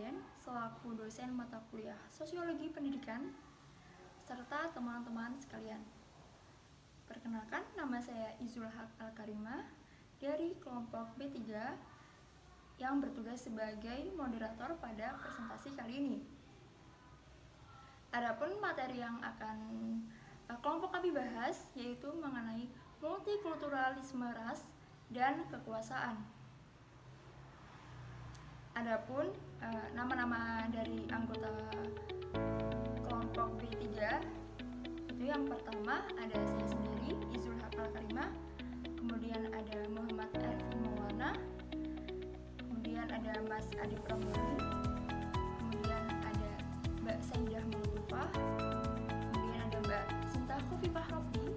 Raden selaku dosen mata kuliah Sosiologi Pendidikan serta teman-teman sekalian. Perkenalkan, nama saya Izul Haq Al-Karimah dari kelompok B3 yang bertugas sebagai moderator pada presentasi kali ini. Adapun materi yang akan kelompok kami bahas yaitu mengenai multikulturalisme ras dan kekuasaan. Adapun nama-nama dari anggota kelompok B3 itu yang pertama ada saya sendiri, Izul Haq Al-Karimah, kemudian ada Muhammad Arifin Maulana, kemudian ada Mas Adi Pramoni, kemudian ada Mbak Saidah Maulufah, kemudian ada Mbak Sinta Khofifah Robi,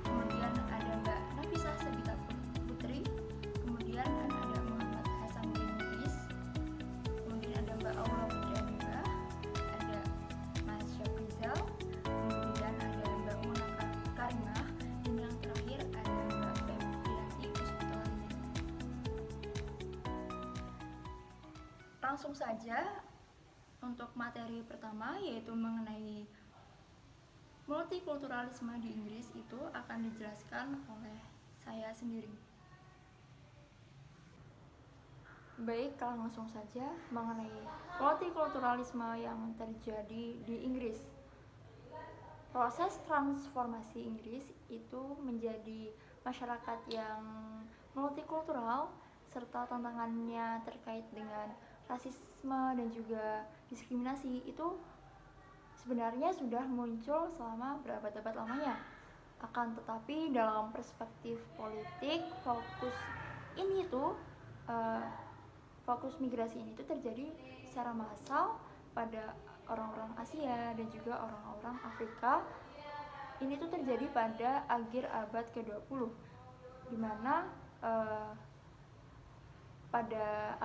kemudian ada Mbak Nafisa Sabita Putri, kemudian ada Muhammad Hasanuddin Lubis, kemudian ada Mbak Aula Putrianura, ada Mas Syafrizal, kemudian ada Mbak Mona Karimah, dan yang terakhir ada Mbak Febrianti Puspitolini. Langsung saja untuk materi pertama, yaitu mengenai multikulturalisme di Inggris, itu akan dijelaskan oleh saya sendiri. Baik, langsung saja mengenai multikulturalisme yang terjadi di Inggris. Proses transformasi Inggris itu menjadi masyarakat yang multikultural, serta tantangannya terkait dengan rasisme dan juga diskriminasi itu sebenarnya sudah muncul selama berabad-abad lamanya. Akan tetapi dalam perspektif politik, fokus migrasi ini tuh terjadi secara massal pada orang-orang Asia dan juga orang-orang Afrika. Ini tuh terjadi pada akhir abad ke-20, di mana pada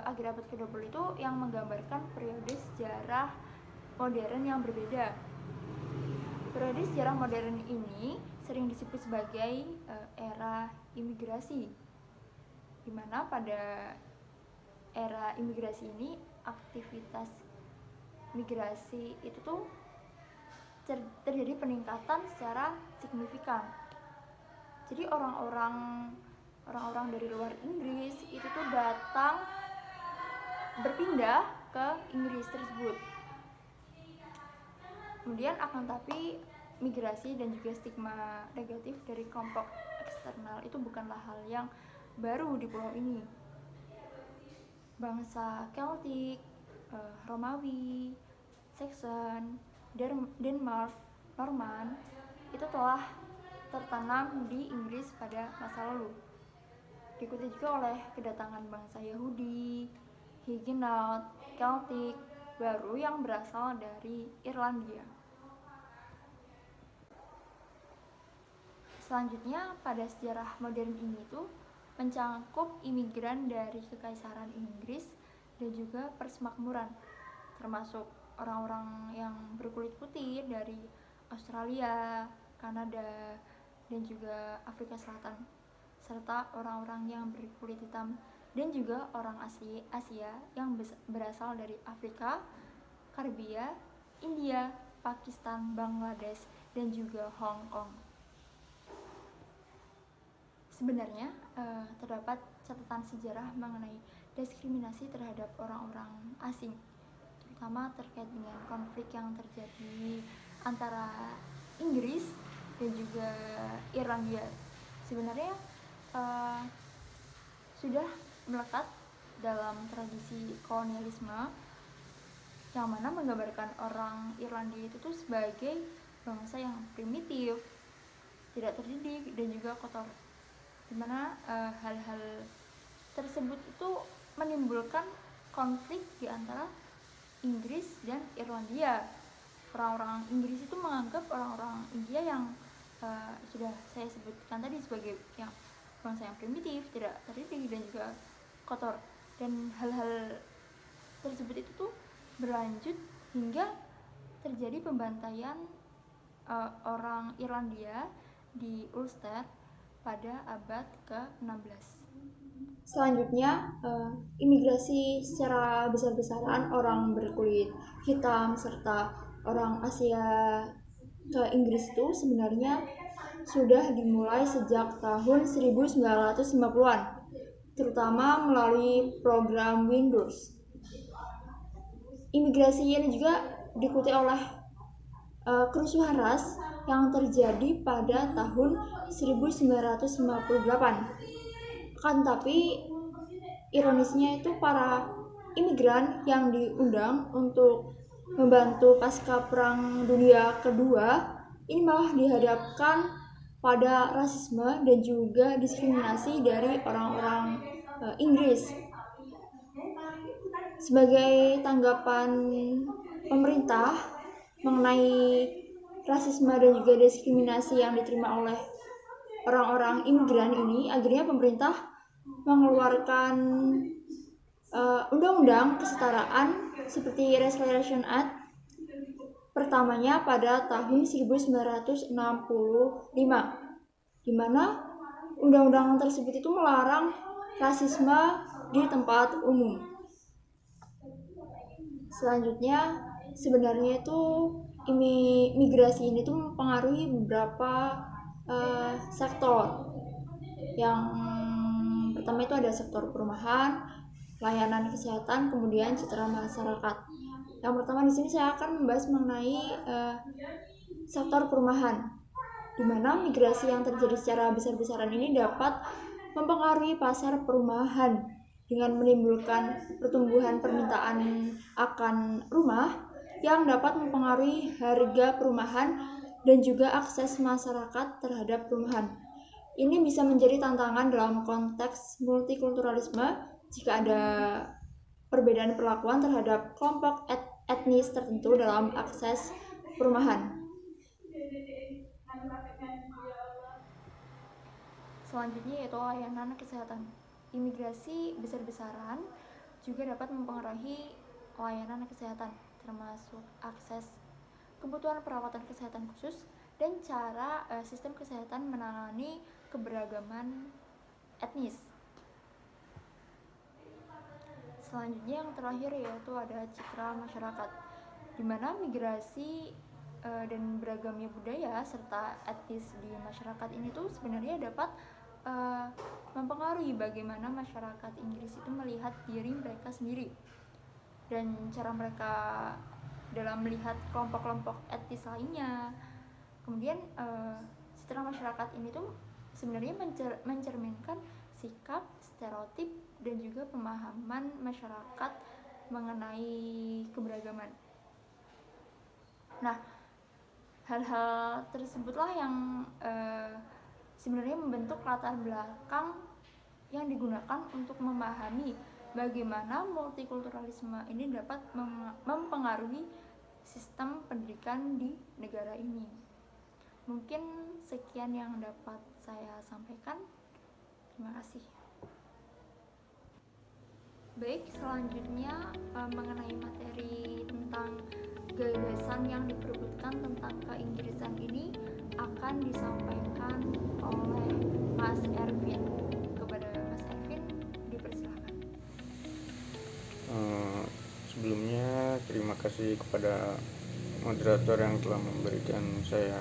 akhir abad ke-20 itu yang menggambarkan periode sejarah modern yang berbeda. Periode sejarah modern ini sering disebut sebagai era imigrasi, di mana pada era imigrasi ini aktivitas migrasi itu tuh terjadi peningkatan secara signifikan. Jadi orang-orang dari luar Inggris itu tuh datang berpindah ke Inggris tersebut. Kemudian akan tapi migrasi dan juga stigma negatif dari kelompok eksternal itu bukanlah hal yang baru di pulau ini. Bangsa Celtic, Romawi, Saxon, Denmark, Norman itu telah tertanam di Inggris pada masa lalu. Diikuti juga oleh kedatangan bangsa Yahudi, Huguenot, Celtic baru yang berasal dari Irlandia. Selanjutnya, pada sejarah modern ini tuh mencangkup imigran dari Kekaisaran Inggris dan juga persemakmuran, termasuk orang-orang yang berkulit putih dari Australia, Kanada, dan juga Afrika Selatan, serta orang-orang yang berkulit hitam dan juga orang Asia yang berasal dari Afrika, Karibia, India, Pakistan, Bangladesh, dan juga Hong Kong. Sebenarnya terdapat catatan sejarah mengenai diskriminasi terhadap orang-orang asing, terutama terkait dengan konflik yang terjadi antara Inggris dan juga Irlandia. Sebenarnya sudah melekat dalam tradisi kolonialisme yang mana menggambarkan orang Irlandia itu tuh sebagai bangsa yang primitif, tidak terdidik, dan juga kotor, dimana hal-hal tersebut itu menimbulkan konflik di antara Inggris dan Irlandia. Orang-orang Inggris itu menganggap orang-orang India yang sudah saya sebutkan tadi sebagai yang bangsa yang primitif, tidak terdidik, dan juga kotor. Dan hal-hal tersebut itu tuh berlanjut hingga terjadi pembantaian orang Irlandia di Ulster pada abad ke-16. Selanjutnya, imigrasi secara besar-besaran orang berkulit hitam serta orang Asia ke Inggris itu sebenarnya sudah dimulai sejak tahun 1950-an, terutama melalui program Windows. Imigrasi ini juga diikuti oleh kerusuhan ras yang terjadi pada tahun 1958. Kan tapi ironisnya itu para imigran yang diundang untuk membantu pasca Perang Dunia Kedua ini malah dihadapkan pada rasisme dan juga diskriminasi dari orang-orang Inggris. Sebagai tanggapan pemerintah mengenai rasisme dan juga diskriminasi yang diterima oleh orang-orang imigran ini, akhirnya pemerintah mengeluarkan undang-undang kesetaraan seperti Restoration Act pertamanya pada tahun 1965, di mana undang-undang tersebut itu melarang rasisme di tempat umum. Selanjutnya, sebenarnya itu imigrasi ini tuh mempengaruhi beberapa sektor. Yang pertama itu ada sektor perumahan, layanan kesehatan, kemudian citra masyarakat. Yang pertama di sini saya akan membahas mengenai sektor perumahan, di mana migrasi yang terjadi secara besar-besaran ini dapat mempengaruhi pasar perumahan dengan menimbulkan pertumbuhan permintaan akan rumah yang dapat mempengaruhi harga perumahan dan juga akses masyarakat terhadap perumahan. Ini bisa menjadi tantangan dalam konteks multikulturalisme jika ada perbedaan perlakuan terhadap kelompok etnis tertentu dalam akses perumahan. Selanjutnya yaitu layanan kesehatan. Imigrasi besar-besaran juga dapat mempengaruhi layanan kesehatan, termasuk akses kebutuhan perawatan kesehatan khusus dan cara sistem kesehatan menangani keberagaman etnis. Selanjutnya yang terakhir yaitu ada citra masyarakat, di mana migrasi dan beragamnya budaya serta etnis di masyarakat ini tuh sebenarnya dapat mempengaruhi bagaimana masyarakat Inggris itu melihat diri mereka sendiri dan cara mereka dalam melihat kelompok-kelompok etnis lainnya. Kemudian citra masyarakat ini tuh sebenarnya mencerminkan sikap, stereotip dan juga pemahaman masyarakat mengenai keberagaman. Nah, hal-hal tersebutlah yang sebenarnya membentuk latar belakang yang digunakan untuk memahami bagaimana multikulturalisme ini dapat mempengaruhi sistem pendidikan di negara ini. Mungkin sekian yang dapat saya sampaikan. Terima kasih. Baik, selanjutnya mengenai materi tentang gagasan yang diperebutkan tentang keinggrisan ini akan disampaikan oleh Mas Ervin. Kepada Mas Ervin, dipersilakan. Sebelumnya terima kasih kepada moderator yang telah memberikan saya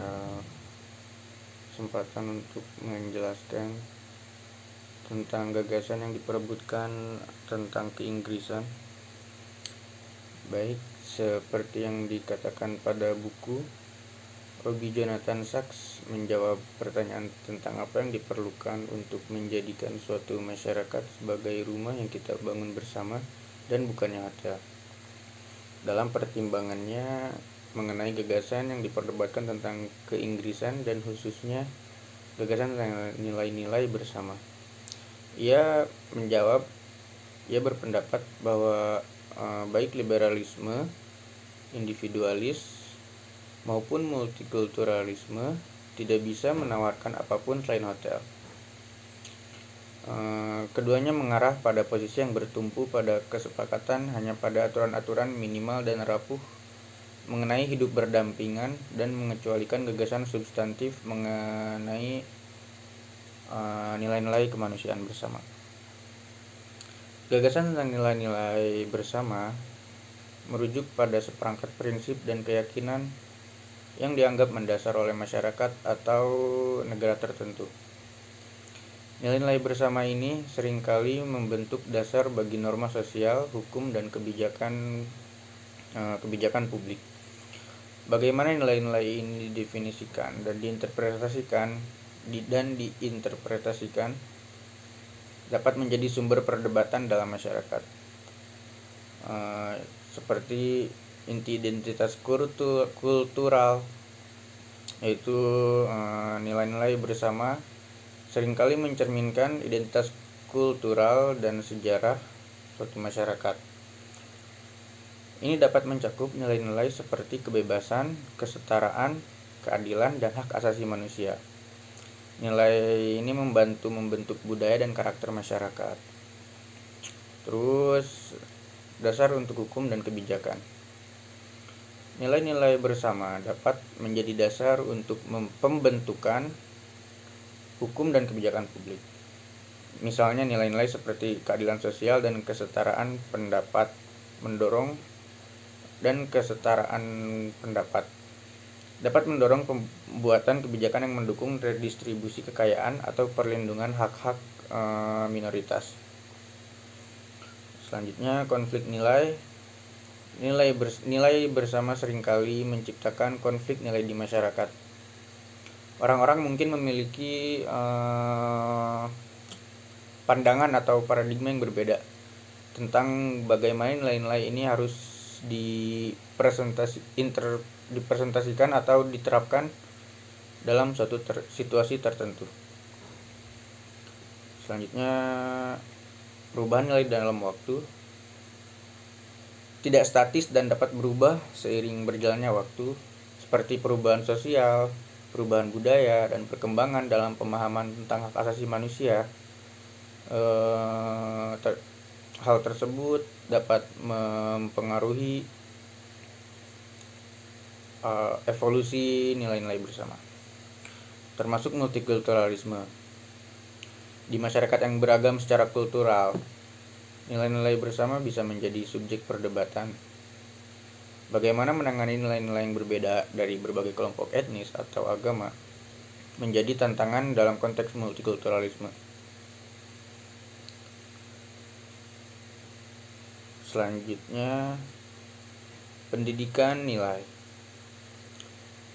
kesempatan untuk menjelaskan tentang gagasan yang diperebutkan tentang keinggrisan. Baik, seperti yang dikatakan pada buku, Robbie Jonathan Sachs menjawab pertanyaan tentang apa yang diperlukan untuk menjadikan suatu masyarakat sebagai rumah yang kita bangun bersama dan bukan yang ada. Dalam pertimbangannya mengenai gagasan yang diperdebatkan tentang keinggrisan dan khususnya gagasan tentang nilai-nilai bersama. Ia berpendapat bahwa baik liberalisme, individualis, maupun multikulturalisme tidak bisa menawarkan apapun selain hotel. Keduanya mengarah pada posisi yang bertumpu pada kesepakatan hanya pada aturan-aturan minimal dan rapuh mengenai hidup berdampingan dan mengecualikan gagasan substantif mengenai nilai-nilai kemanusiaan bersama. Gagasan tentang nilai-nilai bersama merujuk pada seperangkat prinsip dan keyakinan yang dianggap mendasar oleh masyarakat atau negara tertentu. Nilai-nilai bersama ini seringkali membentuk dasar bagi norma sosial, hukum, dan kebijakan publik. Bagaimana nilai-nilai ini didefinisikan dan diinterpretasikan dapat menjadi sumber perdebatan dalam masyarakat. Seperti inti identitas kultural, yaitu nilai-nilai bersama seringkali mencerminkan identitas kultural dan sejarah suatu masyarakat. Ini dapat mencakup nilai-nilai seperti kebebasan, kesetaraan, keadilan, dan hak asasi manusia. Nilai ini membantu membentuk budaya dan karakter masyarakat. Terus, dasar untuk hukum dan kebijakan. Nilai-nilai bersama dapat menjadi dasar untuk pembentukan hukum dan kebijakan publik. Misalnya nilai-nilai seperti keadilan sosial dan kesetaraan pendapat dapat mendorong pembuatan kebijakan yang mendukung redistribusi kekayaan atau perlindungan hak-hak minoritas. Selanjutnya, konflik nilai. Nilai bersama seringkali menciptakan konflik nilai di masyarakat. Orang-orang mungkin memiliki pandangan atau paradigma yang berbeda tentang bagaimana nilai-nilai ini harus dipresentasikan atau diterapkan dalam suatu situasi tertentu. Selanjutnya, perubahan nilai dalam waktu tidak statis dan dapat berubah seiring berjalannya waktu, seperti perubahan sosial, perubahan budaya, dan perkembangan dalam pemahaman tentang hak asasi manusia. Hal tersebut dapat mempengaruhi evolusi nilai-nilai bersama, termasuk multikulturalisme. Di masyarakat yang beragam secara kultural, nilai-nilai bersama bisa menjadi subjek perdebatan. Bagaimana menangani nilai-nilai yang berbeda dari berbagai kelompok etnis atau agama menjadi tantangan dalam konteks multikulturalisme. Selanjutnya, pendidikan nilai.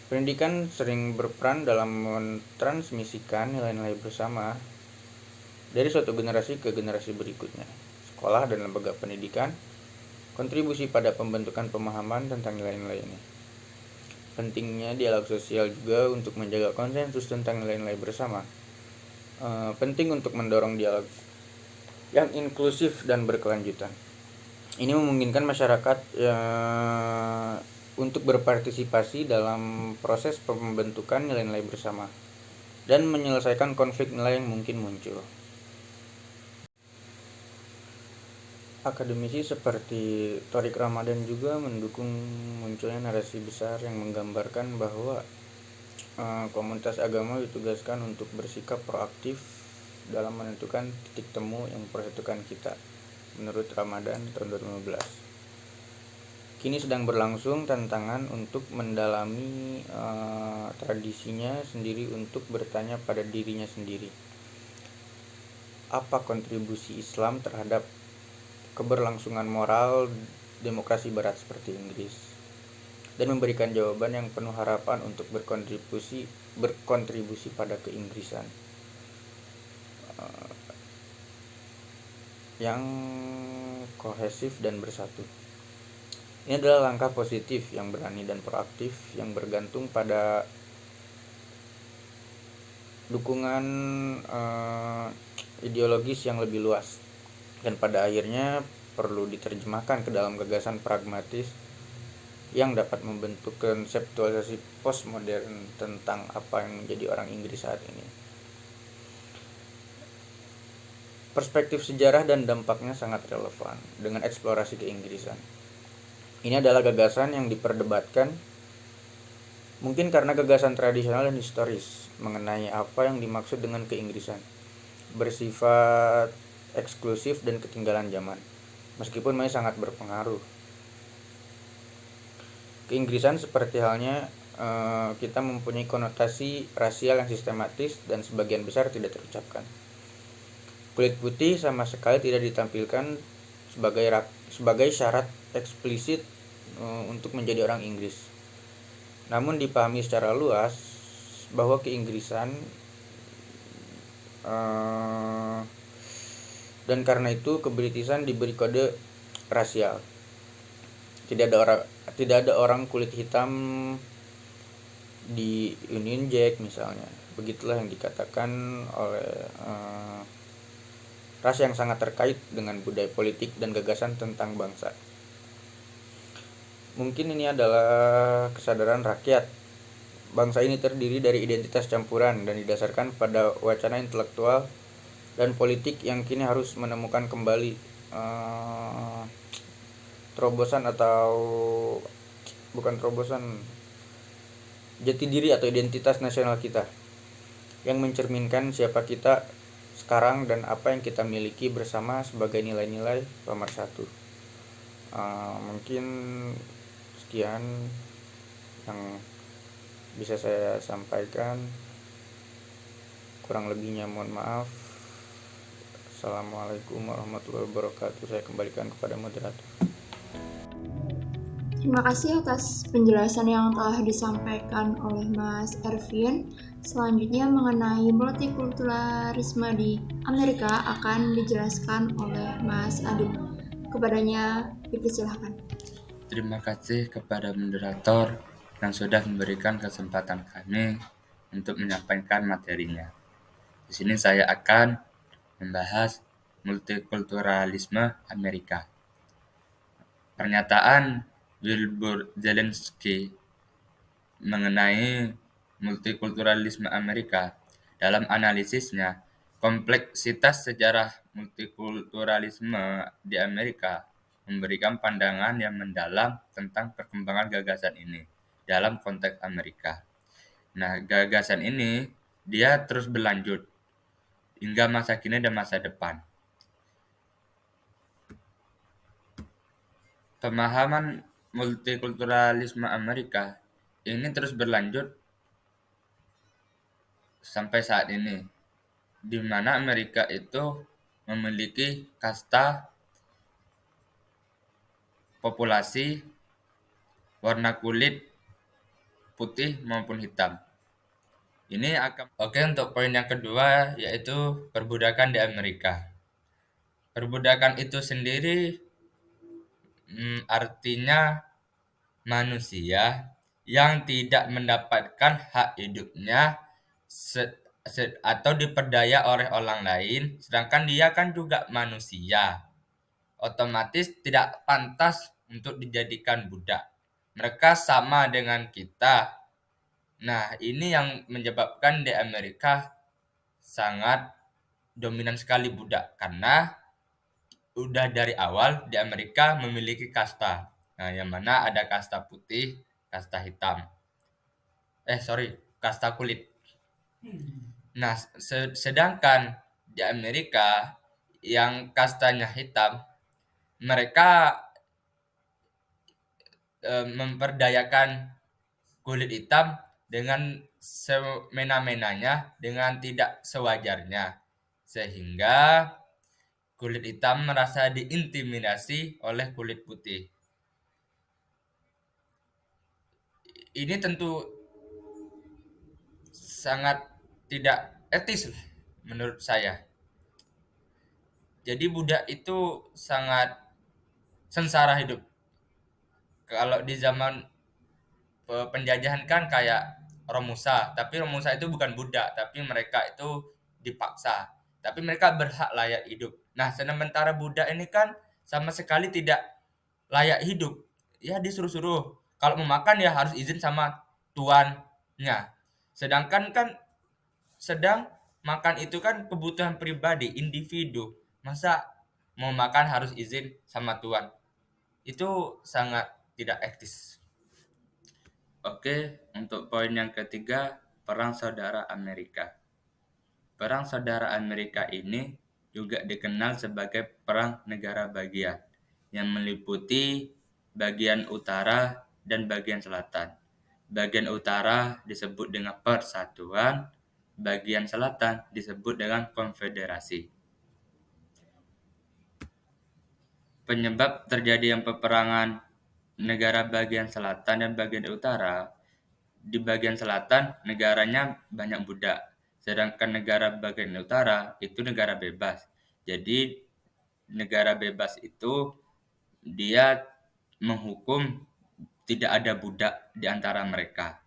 Pendidikan sering berperan dalam mentransmisikan nilai-nilai bersama dari suatu generasi ke generasi berikutnya. Sekolah dan lembaga pendidikan kontribusi pada pembentukan pemahaman tentang nilai-nilai ini. Pentingnya dialog sosial juga untuk menjaga konsensus tentang nilai-nilai bersama. Penting untuk mendorong dialog yang inklusif dan berkelanjutan. Ini memungkinkan masyarakat untuk berpartisipasi dalam proses pembentukan nilai-nilai bersama dan menyelesaikan konflik nilai yang mungkin muncul. Akademisi seperti Thorik Ramadan juga mendukung munculnya narasi besar yang menggambarkan bahwa komunitas agama ditugaskan untuk bersikap proaktif dalam menentukan titik temu yang mempersatukan kita. Menurut Ramadan tahun 2015, kini sedang berlangsung tantangan untuk mendalami tradisinya sendiri, untuk bertanya pada dirinya sendiri, apa kontribusi Islam terhadap keberlangsungan moral demokrasi barat seperti Inggris, dan memberikan jawaban yang penuh harapan untuk berkontribusi pada keinggrisan yang kohesif dan bersatu. Ini adalah langkah positif yang berani dan proaktif yang bergantung pada dukungan ideologis yang lebih luas, dan pada akhirnya perlu diterjemahkan ke dalam gagasan pragmatis yang dapat membentuk konseptualisasi postmodern tentang apa yang menjadi orang Inggris saat ini. Perspektif sejarah dan dampaknya sangat relevan dengan eksplorasi keinggrisan. Ini adalah gagasan yang diperdebatkan, mungkin karena gagasan tradisional dan historis mengenai apa yang dimaksud dengan keinggrisan bersifat eksklusif dan ketinggalan zaman. Meskipun masih sangat berpengaruh. Keinggrisan seperti halnya kita mempunyai konotasi rasial yang sistematis dan sebagian besar tidak terucapkan. Kulit putih sama sekali tidak ditampilkan sebagai syarat eksplisit untuk menjadi orang Inggris. Namun dipahami secara luas bahwa keinggrisan dan karena itu kebritisan diberi kode rasial. Tidak ada orang kulit hitam di Union Jack misalnya. Begitulah yang dikatakan oleh ras yang sangat terkait dengan budaya politik dan gagasan tentang bangsa. Mungkin ini adalah kesadaran rakyat. Bangsa ini terdiri dari identitas campuran dan didasarkan pada wacana intelektual dan politik yang kini harus menemukan kembali terobosan atau bukan terobosan, jati diri atau identitas nasional kita yang mencerminkan siapa kita sekarang dan apa yang kita miliki bersama sebagai nilai-nilai pemersatu. Mungkin sekian yang bisa saya sampaikan, kurang lebihnya mohon maaf. Assalamualaikum warahmatullahi wabarakatuh. Saya kembalikan kepada moderator. Terima kasih atas penjelasan yang telah disampaikan oleh Mas Ervin. Selanjutnya mengenai multikulturalisme di Amerika akan dijelaskan oleh Mas Adib. Kepadanya dipersilahkan. Terima kasih kepada moderator yang sudah memberikan kesempatan kami untuk menyampaikan materinya. Di sini saya akan membahas multikulturalisme Amerika. Pernyataan Wilbur Zelensky mengenai multikulturalisme Amerika dalam analisisnya, kompleksitas sejarah multikulturalisme di Amerika memberikan pandangan yang mendalam tentang perkembangan gagasan ini dalam konteks Amerika. Nah, gagasan ini dia terus berlanjut hingga masa kini dan masa depan. Pemahaman multikulturalisme Amerika ini terus berlanjut sampai saat ini, di mana Amerika itu memiliki kasta populasi warna kulit putih maupun hitam. Ini akan untuk poin yang kedua, yaitu perbudakan di Amerika. Perbudakan itu sendiri artinya manusia yang tidak mendapatkan hak hidupnya atau diperdaya oleh orang lain, sedangkan dia kan juga manusia. Otomatis tidak pantas untuk dijadikan budak. Mereka sama dengan kita. Nah, ini yang menyebabkan di Amerika sangat dominan sekali budak, karena udah dari awal di Amerika memiliki kasta. Nah, yang mana ada kasta putih, kasta hitam. Kasta kulit. Nah, sedangkan di Amerika yang kastanya hitam, mereka memperdayakan kulit hitam dengan semena-menanya, dengan tidak sewajarnya, sehingga kulit hitam merasa diintimidasi oleh kulit putih. Ini tentu sangat tidak etis menurut saya. Jadi budak itu sangat sengsara hidup. Kalau di zaman penjajahan kan kayak Romusa, tapi Romusa itu bukan budak, tapi mereka itu dipaksa. Tapi mereka berhak layak hidup. Nah, sementara budak ini kan sama sekali tidak layak hidup. Ya disuruh-suruh. Kalau mau makan ya harus izin sama tuannya. Sedangkan kan makan itu kan kebutuhan pribadi, individu. Masa mau makan harus izin sama tuan? Itu sangat tidak etis. Oke, untuk poin yang ketiga, Perang Saudara Amerika. Perang Saudara Amerika ini juga dikenal sebagai Perang Negara Bagian, yang meliputi bagian utara dan bagian selatan. Bagian utara disebut dengan Persatuan, bagian selatan disebut dengan Konfederasi. Penyebab terjadinya peperangan negara bagian selatan dan bagian utara, di bagian selatan negaranya banyak budak, sedangkan negara bagian utara itu negara bebas. Jadi negara bebas itu dia menghukum tidak ada budak di antara mereka.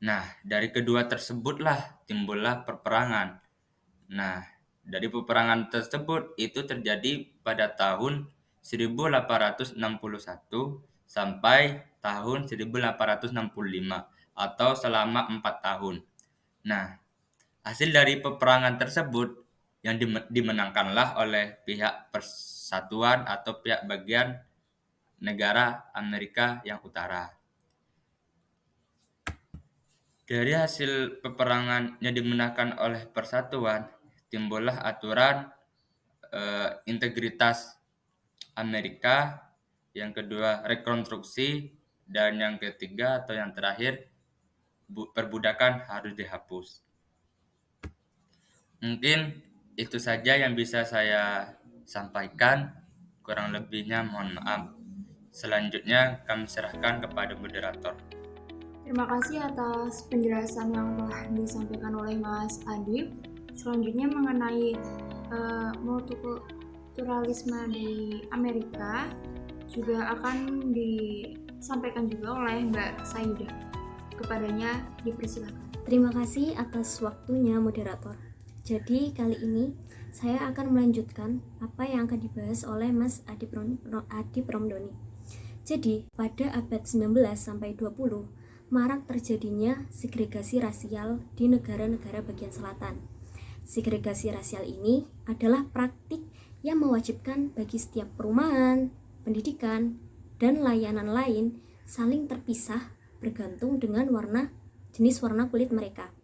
Nah, dari kedua tersebutlah timbullah peperangan. Nah, dari peperangan tersebut itu terjadi pada tahun 1861 sampai tahun 1865 atau selama 4 tahun. Nah, hasil dari peperangan tersebut yang dimenangkanlah oleh pihak persatuan atau pihak bagian negara Amerika yang utara. Dari hasil peperangan yang dimenangkan oleh persatuan, timbullah aturan integritas Amerika, yang kedua rekonstruksi, dan yang ketiga atau yang terakhir perbudakan harus dihapus. Mungkin itu saja yang bisa saya sampaikan, kurang lebihnya mohon maaf. Selanjutnya kami serahkan kepada moderator. Terima kasih atas penjelasan yang telah disampaikan oleh Mas Adib. Selanjutnya mengenai multikulturalisme di Amerika juga akan disampaikan juga oleh Mbak Saidah. Kepadanya dipersilakan. Terima kasih atas waktunya moderator. Jadi kali ini saya akan melanjutkan apa yang akan dibahas oleh Mas Adib Romdoni. Jadi pada abad 19 sampai 20 marak terjadinya segregasi rasial di negara-negara bagian selatan. Segregasi rasial ini adalah praktik yang mewajibkan bagi setiap perumahan, pendidikan, dan layanan lain saling terpisah bergantung dengan jenis warna kulit mereka.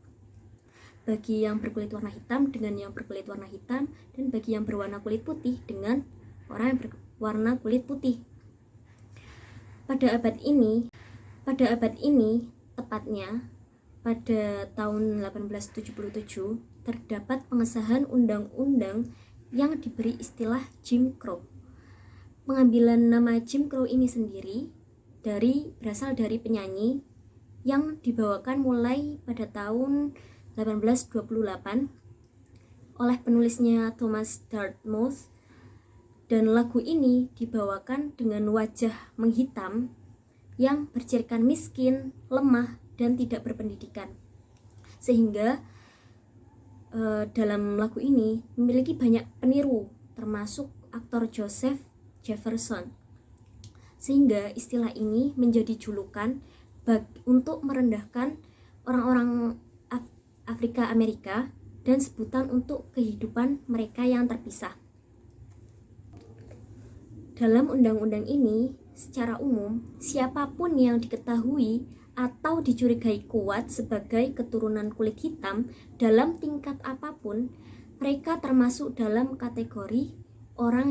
Bagi yang berkulit warna hitam dengan yang berkulit warna hitam, dan bagi yang berwarna kulit putih dengan orang yang berwarna kulit putih. Pada abad ini, tepatnya pada tahun 1877, terdapat pengesahan undang-undang yang diberi istilah Jim Crow. Pengambilan nama Jim Crow ini sendiri berasal dari penyanyi yang dibawakan mulai pada tahun 1828 oleh penulisnya Thomas Dartmouth, dan lagu ini dibawakan dengan wajah menghitam yang bercirikan miskin, lemah, dan tidak berpendidikan. Sehingga dalam lagu ini memiliki banyak peniru, termasuk aktor Joseph Jefferson. Sehingga istilah ini menjadi julukan untuk merendahkan orang-orang Afrika Amerika dan sebutan untuk kehidupan mereka yang terpisah. Dalam undang-undang ini, secara umum, siapapun yang diketahui atau dicurigai kuat sebagai keturunan kulit hitam dalam tingkat apapun, mereka termasuk dalam kategori orang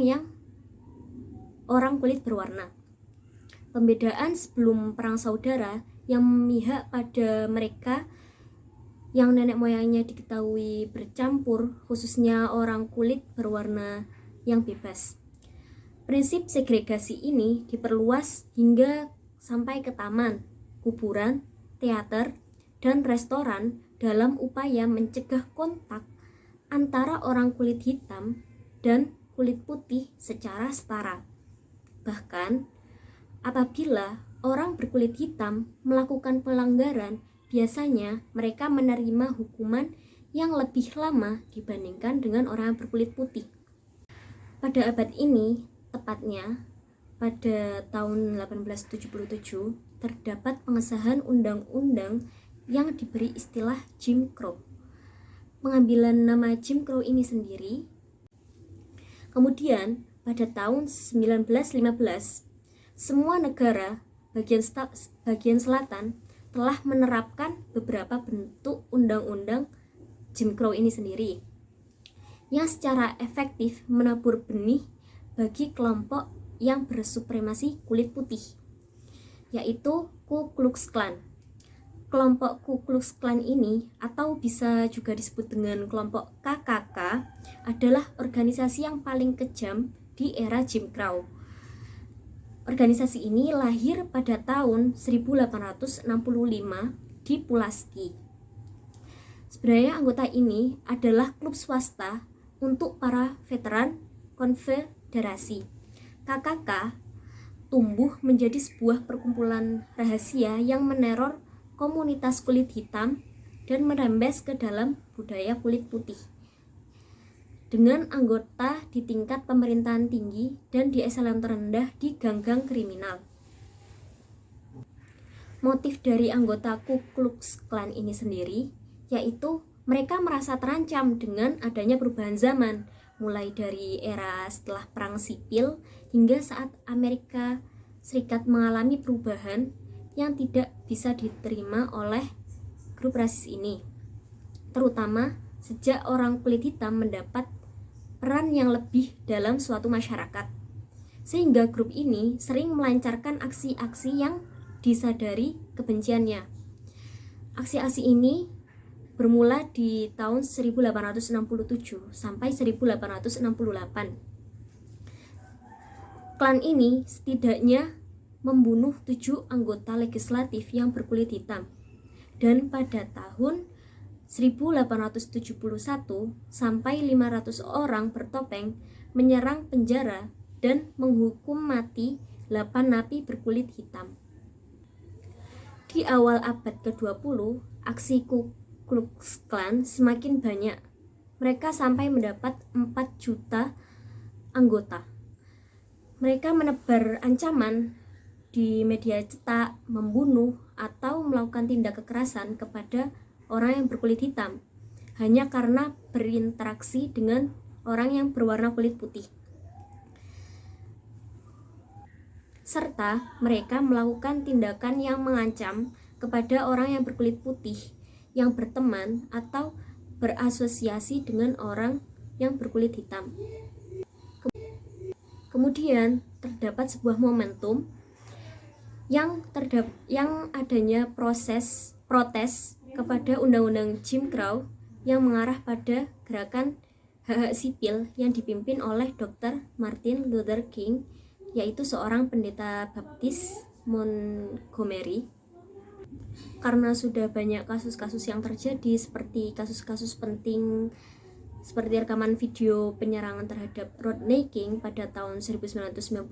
kulit berwarna. Pembedaan sebelum perang saudara yang memihak pada mereka yang nenek moyangnya diketahui bercampur, khususnya orang kulit berwarna yang bebas. Prinsip segregasi ini diperluas hingga sampai ke taman, kuburan, teater, dan restoran dalam upaya mencegah kontak antara orang kulit hitam dan kulit putih secara setara. Bahkan, apabila orang berkulit hitam melakukan pelanggaran, biasanya mereka menerima hukuman yang lebih lama dibandingkan dengan orang berkulit putih. Pada abad ini, tepatnya pada tahun 1877, terdapat pengesahan undang-undang yang diberi istilah Jim Crow. Pengambilan nama Jim Crow ini sendiri. Kemudian pada tahun 1915, semua negara bagian selatan telah menerapkan beberapa bentuk undang-undang Jim Crow ini sendiri. yang secara efektif menabur benih bagi kelompok yang bersupremasi kulit putih, yaitu Ku Klux Klan. Kelompok Ku Klux Klan ini, atau bisa juga disebut dengan kelompok KKK, adalah organisasi yang paling kejam di era Jim Crow. Organisasi ini lahir pada tahun 1865 di Pulaski. Sebenarnya anggota ini adalah klub swasta untuk para veteran konfederasi. KKK tumbuh menjadi sebuah perkumpulan rahasia yang meneror komunitas kulit hitam dan merembes ke dalam budaya kulit putih, dengan anggota di tingkat pemerintahan tinggi dan di eselon terendah di gang-gang kriminal. Motif dari anggota Ku Klux Klan ini sendiri yaitu mereka merasa terancam dengan adanya perubahan zaman, mulai dari era setelah Perang Sipil hingga saat Amerika Serikat mengalami perubahan yang tidak bisa diterima oleh grup rasis ini, terutama sejak orang kulit hitam mendapat peran yang lebih dalam suatu masyarakat, sehingga grup ini sering melancarkan aksi-aksi yang disadari kebenciannya. Aksi-aksi ini bermula di tahun 1867 sampai 1868. Klan ini setidaknya membunuh 7 anggota legislatif yang berkulit hitam, dan pada tahun 1871 sampai 500 orang bertopeng menyerang penjara dan menghukum mati 8 napi berkulit hitam. Di awal abad ke-20, aksi Ku Klux Klan semakin banyak. Mereka sampai mendapat 4 juta anggota. Mereka menebar ancaman di media cetak, membunuh, atau melakukan tindak kekerasan kepada orang yang berkulit hitam hanya karena berinteraksi dengan orang yang berwarna kulit putih. Serta mereka melakukan tindakan yang mengancam kepada orang yang berkulit putih yang berteman atau berasosiasi dengan orang yang berkulit hitam. Kemudian terdapat sebuah momentum yang adanya protes kepada undang-undang Jim Crow yang mengarah pada gerakan hak-hak sipil yang dipimpin oleh Dr. Martin Luther King, yaitu seorang pendeta baptis Montgomery. Karena sudah banyak kasus-kasus yang terjadi, seperti kasus-kasus penting seperti rekaman video penyerangan terhadap Rodney King pada tahun 1991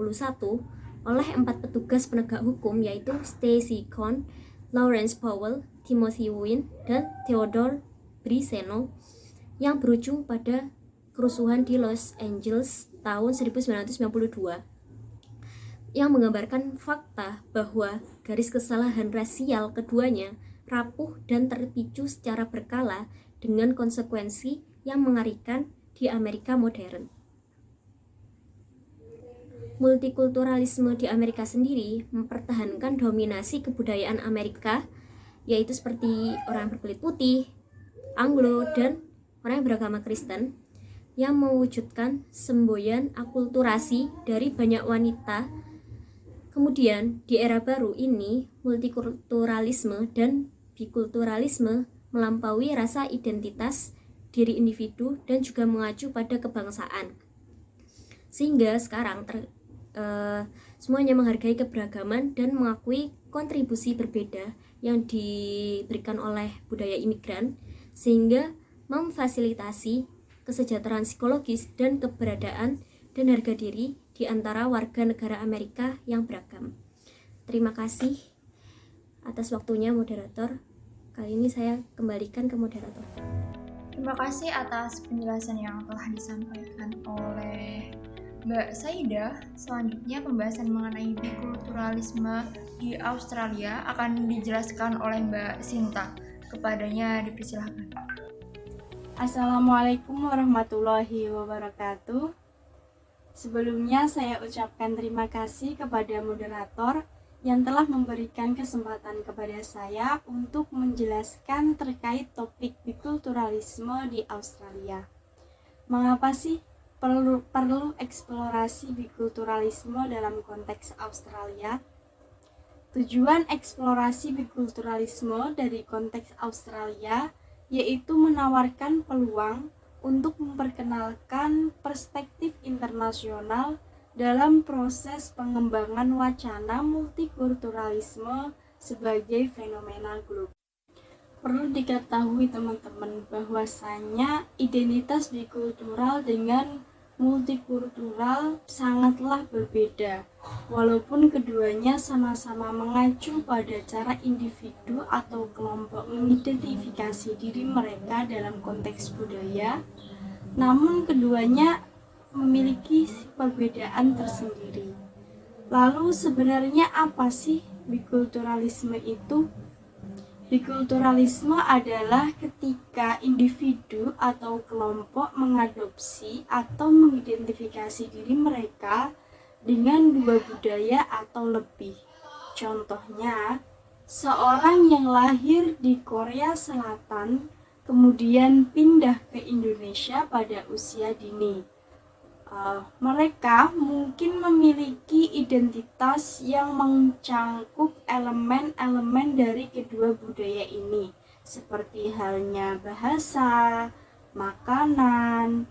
oleh 4 petugas penegak hukum, yaitu Stacey Cohn, Lawrence Powell, Timothy Wynne, dan Theodore Briseno, yang berujung pada kerusuhan di Los Angeles tahun 1992, yang menggambarkan fakta bahwa garis kesalahan rasial keduanya rapuh dan terpicu secara berkala dengan konsekuensi yang mengerikan di Amerika modern. Multikulturalisme di Amerika sendiri mempertahankan dominasi kebudayaan Amerika, yaitu seperti orang berkulit putih, Anglo, dan orang yang beragama Kristen, yang mewujudkan semboyan akulturasi dari banyak wanita. Kemudian di era baru ini, multikulturalisme dan bikulturalisme melampaui rasa identitas diri individu dan juga mengacu pada kebangsaan, sehingga sekarang semuanya menghargai keberagaman dan mengakui kontribusi berbeda yang diberikan oleh budaya imigran, sehingga memfasilitasi kesejahteraan psikologis dan keberadaan dan harga diri di antara warga negara Amerika yang beragam. Terima kasih atas waktunya, moderator. Kali ini saya kembalikan ke moderator. Terima kasih atas penjelasan yang telah disampaikan oleh Mbak Saida. Selanjutnya pembahasan mengenai bikulturalisme di Australia akan dijelaskan oleh Mbak Sinta. Kepadanya dipersilakan. Assalamualaikum warahmatullahi wabarakatuh. Sebelumnya saya ucapkan terima kasih kepada moderator yang telah memberikan kesempatan kepada saya untuk menjelaskan terkait topik bikulturalisme di Australia. Mengapa sih perlu eksplorasi bikulturalisme dalam konteks Australia? Tujuan eksplorasi bikulturalisme dari konteks Australia yaitu menawarkan peluang untuk memperkenalkan perspektif internasional dalam proses pengembangan wacana multikulturalisme sebagai fenomena global. Perlu diketahui teman-teman bahwasanya identitas bikultural dengan multikultural sangatlah berbeda, walaupun keduanya sama-sama mengacu pada cara individu atau kelompok mengidentifikasi diri mereka dalam konteks budaya, namun keduanya memiliki perbedaan tersendiri. Lalu sebenarnya apa sih bikulturalisme itu? Bikulturalisme adalah ketika individu atau kelompok mengadopsi atau mengidentifikasi diri mereka dengan dua budaya atau lebih. Contohnya, seorang yang lahir di Korea Selatan kemudian pindah ke Indonesia pada usia dini. Mereka mungkin memiliki identitas yang mencangkup elemen-elemen dari kedua budaya ini, seperti halnya bahasa, makanan,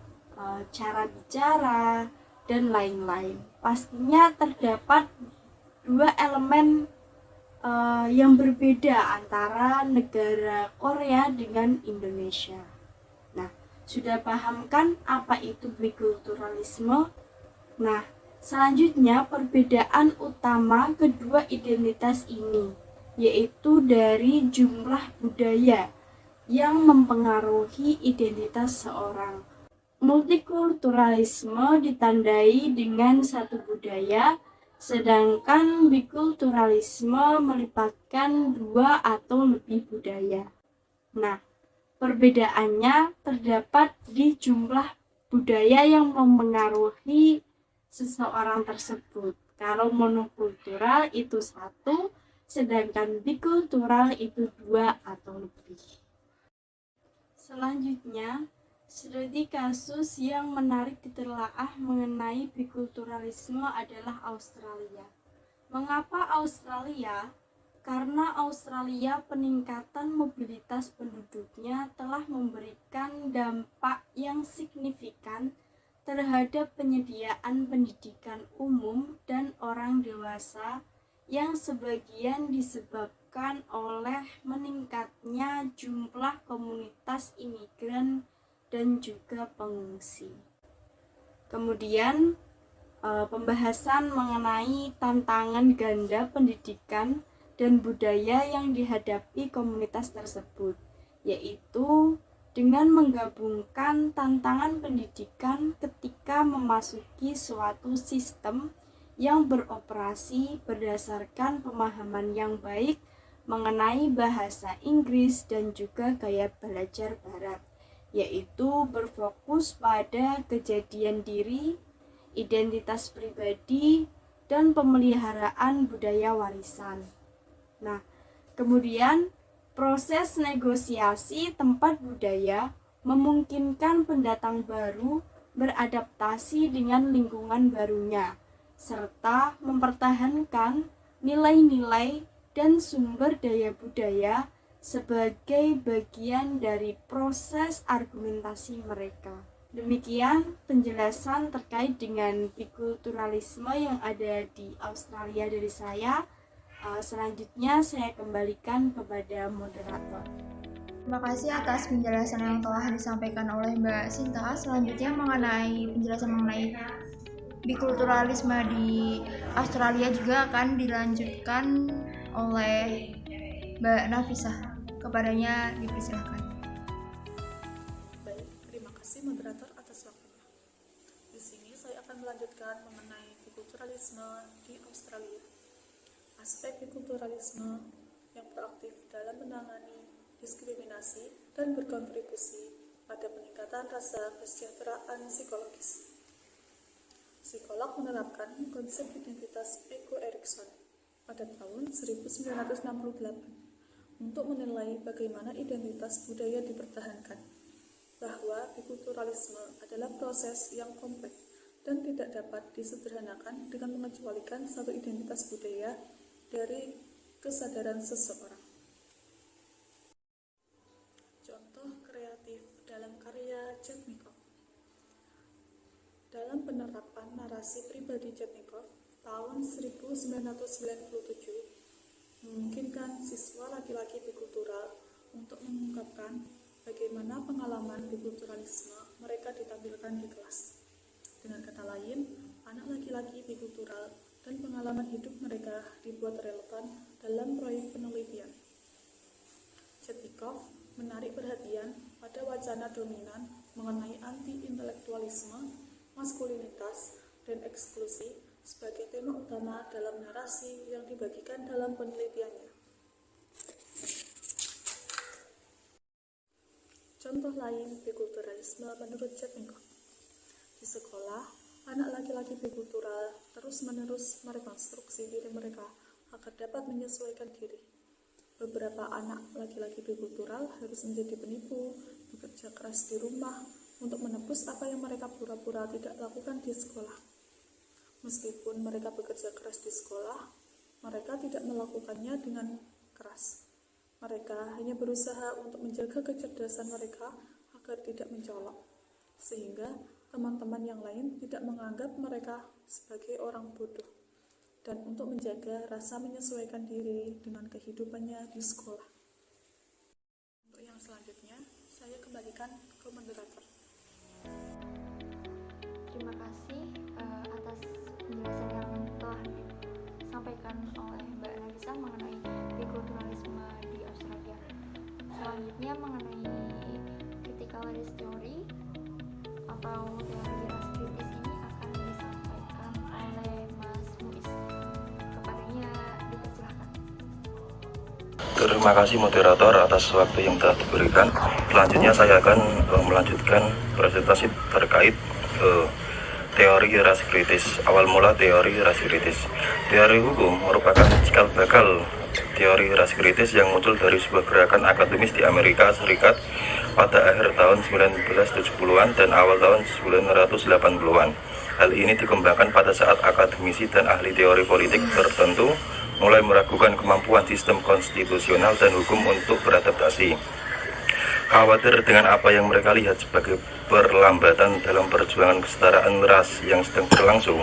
cara bicara, dan lain-lain. Pastinya terdapat dua elemen yang berbeda antara negara Korea dengan Indonesia. Nah, sudah paham kan apa itu bikulturalisme? Nah, selanjutnya perbedaan utama kedua identitas ini, yaitu dari jumlah budaya yang mempengaruhi identitas seorang. Multikulturalisme ditandai dengan satu budaya, sedangkan bikulturalisme melibatkan dua atau lebih budaya. Nah, perbedaannya terdapat di jumlah budaya yang mempengaruhi seseorang tersebut. Kalau monokultural itu satu, sedangkan bikultural itu dua atau lebih. Selanjutnya, studi kasus yang menarik ditelaah mengenai bikulturalisme adalah Australia. Mengapa Australia? Karena Australia peningkatan mobilitas penduduknya telah memberikan dampak yang signifikan terhadap penyediaan pendidikan umum dan orang dewasa yang sebagian disebabkan oleh meningkatnya jumlah komunitas imigran dan juga pengungsi. Kemudian pembahasan mengenai tantangan ganda pendidikan dan budaya yang dihadapi komunitas tersebut, yaitu dengan menggabungkan tantangan pendidikan ketika memasuki suatu sistem yang beroperasi berdasarkan pemahaman yang baik mengenai bahasa Inggris dan juga gaya belajar Barat, yaitu berfokus pada kejadian diri, identitas pribadi, dan pemeliharaan budaya warisan. Nah, kemudian proses negosiasi tempat budaya memungkinkan pendatang baru beradaptasi dengan lingkungan barunya, serta mempertahankan nilai-nilai dan sumber daya budaya sebagai bagian dari proses argumentasi mereka. Demikian penjelasan terkait dengan bikulturalisme yang ada di Australia dari saya. Selanjutnya saya kembalikan kepada moderator. Terima kasih atas penjelasan yang telah disampaikan oleh Mbak Sinta. Selanjutnya penjelasan mengenai bikulturalisme di Australia juga akan dilanjutkan oleh Mbak Nafisah. Kepadanya dipersilakan. Baik, terima kasih moderator atas waktunya. Di sini saya akan melanjutkan mengenai bikulturalisme di Australia. Aspek bikulturalisme yang proaktif dalam menangani diskriminasi dan berkontribusi pada peningkatan rasa kesejahteraan psikologis. Psikolog menerapkan konsep identitas Ego Erikson pada tahun 1968 untuk menilai bagaimana identitas budaya dipertahankan. bahwa bikulturalisme adalah proses yang kompleks dan tidak dapat disederhanakan dengan mengecualikan satu identitas budaya dari kesadaran seseorang. Contoh kreatif dalam karya Chetnikov. Dalam penerapan narasi pribadi Chetnikov tahun 1997, memungkinkan siswa laki-laki bikultural untuk mengungkapkan bagaimana pengalaman bikulturalisme mereka ditampilkan di kelas. Dengan kata lain, anak laki-laki bikultural dan pengalaman hidup mereka dibuat relevan dalam proyek penelitian. Chetnikov menarik perhatian pada wacana dominan mengenai anti-intelektualisme, maskulinitas, dan eksklusi sebagai tema utama dalam narasi yang dibagikan dalam penelitiannya. Contoh lain bikulturalisme menurut Chetnikov. Di sekolah, anak laki-laki bikultural terus-menerus merekonstruksi diri mereka agar dapat menyesuaikan diri. Beberapa anak laki-laki bikultural harus menjadi penipu, bekerja keras di rumah untuk menebus apa yang mereka pura-pura tidak lakukan di sekolah. Meskipun mereka bekerja keras di sekolah, mereka tidak melakukannya dengan keras. Mereka hanya berusaha untuk menjaga kecerdasan mereka agar tidak mencolok, sehingga teman-teman yang lain tidak menganggap mereka sebagai orang bodoh, dan untuk menjaga rasa menyesuaikan diri dengan kehidupannya di sekolah. Untuk yang selanjutnya, saya kembalikan ke moderator. Terima kasih atas penjelasan yang telah disampaikan oleh Mbak Nafisa mengenai bikulturalisme di Australia. Selanjutnya mengenai critical race theory atau teori ras kritis ini akan disampaikan oleh Mas Muiz. Kepadanya dipersilakan. Terima kasih moderator atas waktu yang telah diberikan. Selanjutnya saya akan melanjutkan presentasi terkait teori ras kritis. Awal mula teori ras kritis. Teori hukum merupakan cikal bakal teori ras kritis yang muncul dari sebuah gerakan akademis di Amerika Serikat pada akhir tahun 1970-an dan awal tahun 1980-an. Hal ini dikembangkan pada saat akademisi dan ahli teori politik tertentu mulai meragukan kemampuan sistem konstitusional dan hukum untuk beradaptasi. Khawatir dengan apa yang mereka lihat sebagai perlambatan dalam perjuangan kesetaraan ras yang sedang berlangsung,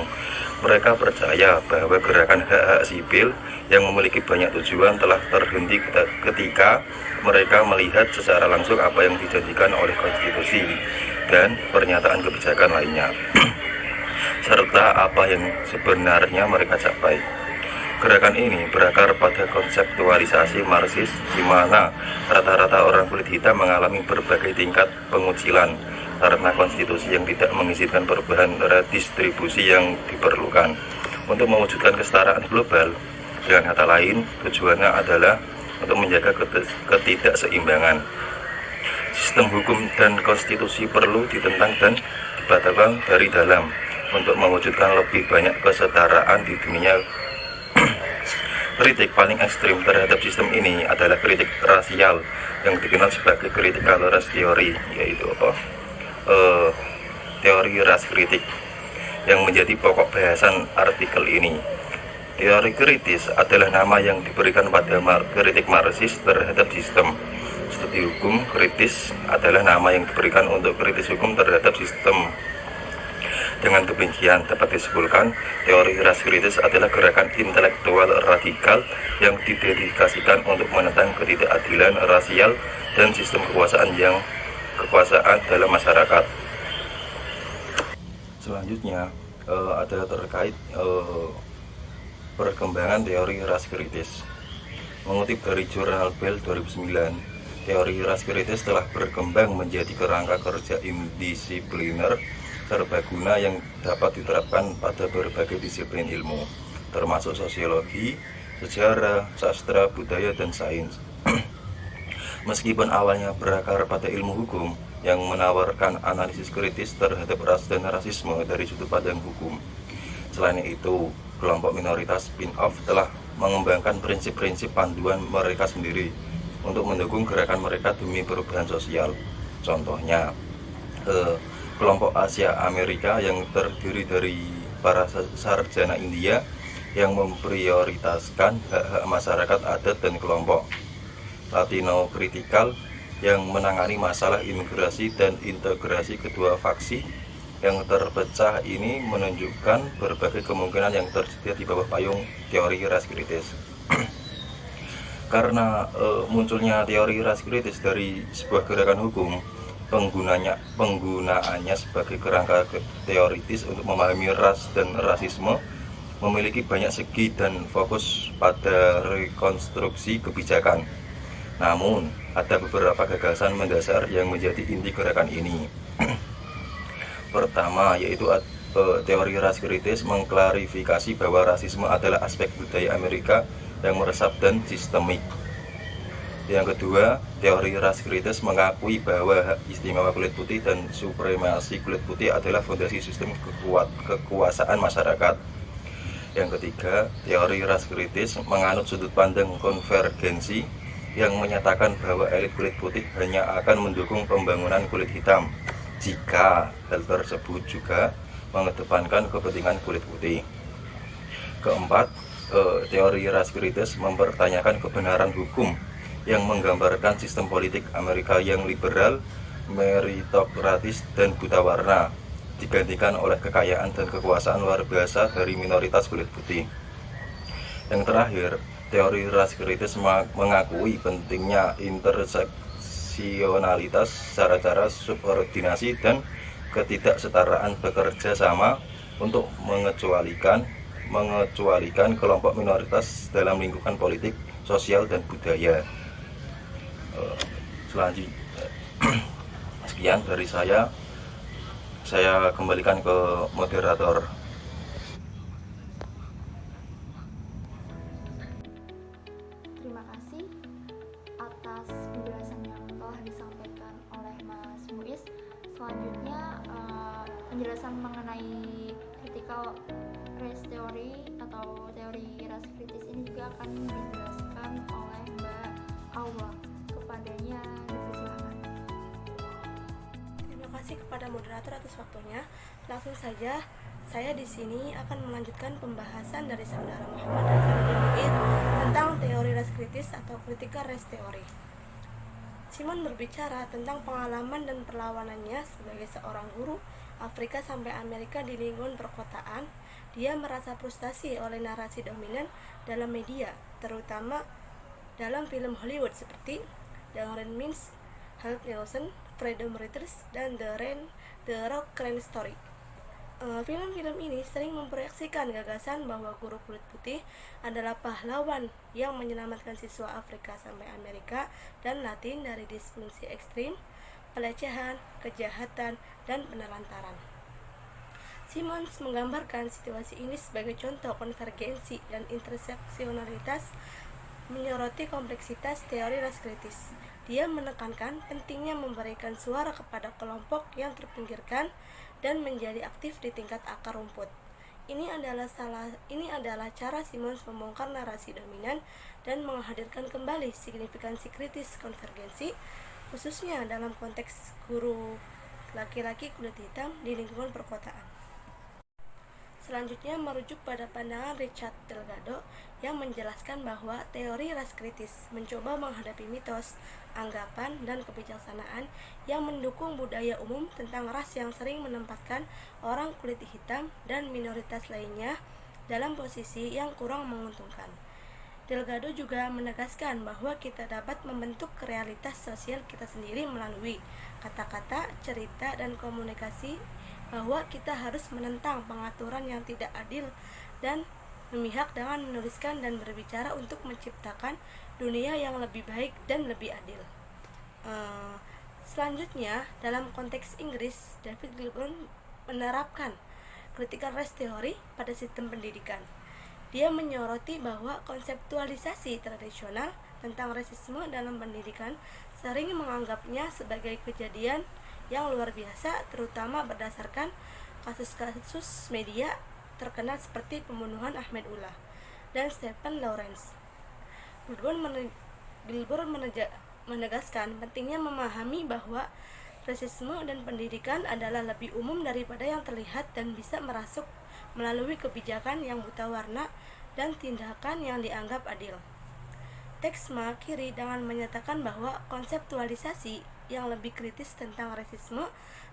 mereka percaya bahwa gerakan hak-hak sipil yang memiliki banyak tujuan telah terhenti ketika mereka melihat secara langsung apa yang dijanjikan oleh konstitusi dan pernyataan kebijakan lainnya, serta apa yang sebenarnya mereka capai. Gerakan ini berakar pada konseptualisasi Marxis, di mana rata-rata orang kulit hitam mengalami berbagai tingkat pengucilan karena konstitusi yang tidak mengizinkan perubahan redistribusi yang diperlukan. Untuk mewujudkan kesetaraan global, dengan kata lain, tujuannya adalah untuk menjaga ketidakseimbangan. Sistem hukum dan konstitusi perlu ditentang dan dibatalkan dari dalam untuk mewujudkan lebih banyak kesetaraan di dunia. Kritik paling ekstrim terhadap sistem ini adalah kritik rasial yang dikenal sebagai critical race theory, yaitu teori ras kritik yang menjadi pokok bahasan artikel ini. Teori kritis adalah nama yang diberikan pada kritik Marxis terhadap sistem. Studi hukum kritis adalah nama yang diberikan untuk kritis hukum terhadap sistem. Dengan demikian dapat disimpulkan, teori ras kritis adalah gerakan intelektual radikal yang didedikasikan untuk menentang ketidakadilan rasial dan sistem kekuasaan dalam masyarakat. Selanjutnya adalah terkait perkembangan teori ras kritis. Mengutip dari jurnal Bell 2009, teori ras kritis telah berkembang menjadi kerangka kerja indisipliner serbaguna yang dapat diterapkan pada berbagai disiplin ilmu, termasuk sosiologi, sejarah, sastra, budaya, dan sains. Meskipun awalnya berakar pada ilmu hukum yang menawarkan analisis kritis terhadap ras dan rasisme dari sudut pandang hukum, selain itu, kelompok minoritas spin-off telah mengembangkan prinsip-prinsip panduan mereka sendiri untuk mendukung gerakan mereka demi perubahan sosial. Contohnya, kelompok Asia Amerika yang terdiri dari para sarjana India yang memprioritaskan hak-hak masyarakat adat dan kelompok Latino kritikal yang menangani masalah imigrasi dan integrasi kedua faksi yang terpecah ini menunjukkan berbagai kemungkinan yang tersedia di bawah payung teori ras kritis. Karena munculnya teori ras kritis dari sebuah gerakan hukum, penggunaannya sebagai kerangka teoritis untuk memahami ras dan rasisme memiliki banyak segi dan fokus pada rekonstruksi kebijakan. Namun, ada beberapa gagasan mendasar yang menjadi inti gerakan ini. Pertama, yaitu teori ras kritis mengklarifikasi bahwa rasisme adalah aspek budaya Amerika yang meresap dan sistemik. Yang kedua, teori ras kritis mengakui bahwa hak istimewa kulit putih dan supremasi kulit putih adalah fondasi sistem kekuasaan masyarakat. Yang ketiga, teori ras kritis menganut sudut pandang konvergensi yang menyatakan bahwa elit kulit putih hanya akan mendukung pembangunan kulit hitam jika hal tersebut juga mengedepankan kepentingan kulit putih. Keempat, teori ras kritis mempertanyakan kebenaran hukum yang menggambarkan sistem politik Amerika yang liberal, meritokratis, dan buta warna digantikan oleh kekayaan dan kekuasaan luar biasa dari minoritas kulit putih. Yang terakhir, teori ras kritis mengakui pentingnya interseksionalitas, cara-cara subordinasi, dan ketidaksetaraan bekerja sama untuk mengecualikan kelompok minoritas dalam lingkungan politik, sosial, dan budaya. Selanjutnya, sekian dari saya kembalikan ke moderator. Terima kasih atas penjelasan yang telah disampaikan oleh Mas Muiz. Selanjutnya penjelasan mengenai critical race theory atau teori ras kritis ini juga akan dijelaskan oleh Mbak Awa. Kepadanya dipersilakan. Terima kasih kepada moderator atas waktunya. Langsung saja, saya di sini akan melanjutkan pembahasan dari saudara Muhammad dan Khalil Muid tentang teori ras kritis atau critical race theory. Simon berbicara tentang pengalaman dan perlawanannya sebagai seorang guru Afrika sampai Amerika di lingkungan perkotaan. Dia merasa frustasi oleh narasi dominan dalam media, terutama dalam film Hollywood seperti The Rain Means, Help Nelson, Freedom Writers, dan The Rock Crane Story. Film-film ini sering memproyeksikan gagasan bahwa guru kulit putih adalah pahlawan yang menyelamatkan siswa Afrika sampai Amerika dan Latin dari disfungsi ekstrim, pelecehan, kejahatan, dan penelantaran. Simmons menggambarkan situasi ini sebagai contoh konvergensi dan interseksionalitas, menyoroti kompleksitas teori ras kritis. Dia menekankan pentingnya memberikan suara kepada kelompok yang terpinggirkan dan menjadi aktif di tingkat akar rumput. Ini adalah cara Simmons membongkar narasi dominan dan menghadirkan kembali signifikansi kritis konvergensi, khususnya dalam konteks guru laki-laki kulit hitam di lingkungan perkotaan. Selanjutnya merujuk pada pandangan Richard Delgado yang menjelaskan bahwa teori ras kritis mencoba menghadapi mitos, anggapan, dan kebijaksanaan yang mendukung budaya umum tentang ras yang sering menempatkan orang kulit hitam dan minoritas lainnya dalam posisi yang kurang menguntungkan. Delgado juga menegaskan bahwa kita dapat membentuk realitas sosial kita sendiri melalui kata-kata, cerita, dan komunikasi, bahwa kita harus menentang pengaturan yang tidak adil dan memihak dengan menuliskan dan berbicara untuk menciptakan dunia yang lebih baik dan lebih adil. Selanjutnya, dalam konteks Inggris, David Gilbourn menerapkan critical race theory pada sistem pendidikan. Dia menyoroti bahwa konseptualisasi tradisional tentang rasisme dalam pendidikan sering menganggapnya sebagai kejadian yang luar biasa, terutama berdasarkan kasus-kasus media terkenal seperti pembunuhan Ahmed Ullah dan Stephen Lawrence. Gilbourn menegaskan pentingnya memahami bahwa Rasisme dan pendidikan adalah lebih umum daripada yang terlihat dan bisa merasuk melalui kebijakan yang buta warna dan tindakan yang dianggap adil. Teks mengakhiri dengan menyatakan bahwa konseptualisasi yang lebih kritis tentang rasisme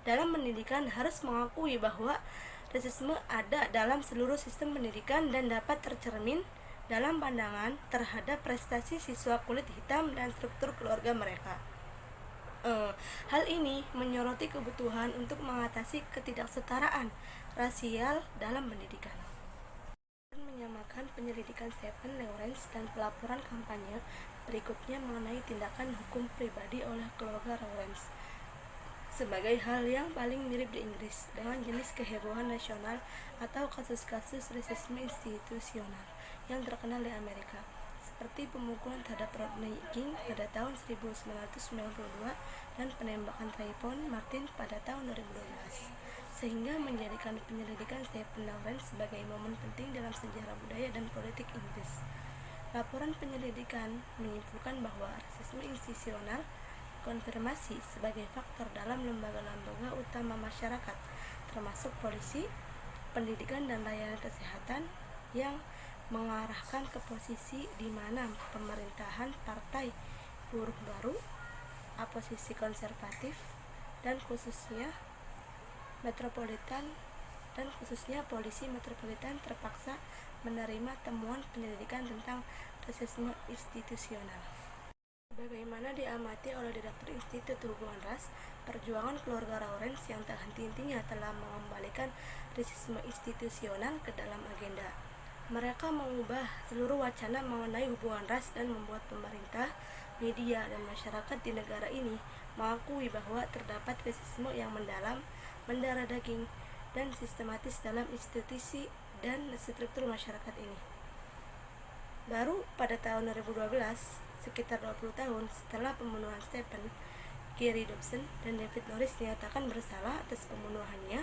dalam pendidikan harus mengakui bahwa rasisme ada dalam seluruh sistem pendidikan dan dapat tercermin dalam pandangan terhadap prestasi siswa kulit hitam dan struktur keluarga mereka. Hal ini menyoroti kebutuhan untuk mengatasi ketidaksetaraan rasial dalam pendidikan. Menyamakan penyelidikan Stephen Lawrence dan pelaporan kampanye berikutnya mengenai tindakan hukum pribadi oleh keluarga Lawrence sebagai hal yang paling mirip di Inggris dengan jenis kehebohan nasional atau kasus-kasus rasisme institusional yang terkenal di Amerika, seperti pemukulan terhadap Rodney King pada tahun 1992 dan penembakan Trayvon Martin pada tahun 2012, sehingga menjadikan penyelidikan Stephen Lawrence sebagai momen penting dalam sejarah budaya dan politik Inggris. Laporan penyelidikan menyimpulkan bahwa rasisme institusional konfirmasi sebagai faktor dalam lembaga-lembaga utama masyarakat, termasuk polisi, pendidikan, dan layanan kesehatan, yang mengarahkan ke posisi di mana pemerintahan partai buruh baru, oposisi konservatif, dan khususnya polisi metropolitan terpaksa menerima temuan penyelidikan tentang rasisme institusional. Sebagaimana diamati oleh Direktur Institut Hubungan Ras, perjuangan keluarga Lawrence yang tak henti-hentinya telah mengembalikan rasisme institusional ke dalam agenda. Mereka mengubah seluruh wacana mengenai hubungan ras dan membuat pemerintah, media, dan masyarakat di negara ini mengakui bahwa terdapat rasisme yang mendalam, mendarah daging, dan sistematis dalam institusi dan struktur masyarakat ini. Baru pada tahun 2012, sekitar 20 tahun setelah pembunuhan Stephen, Gary Dobson dan David Norris dinyatakan bersalah atas pembunuhannya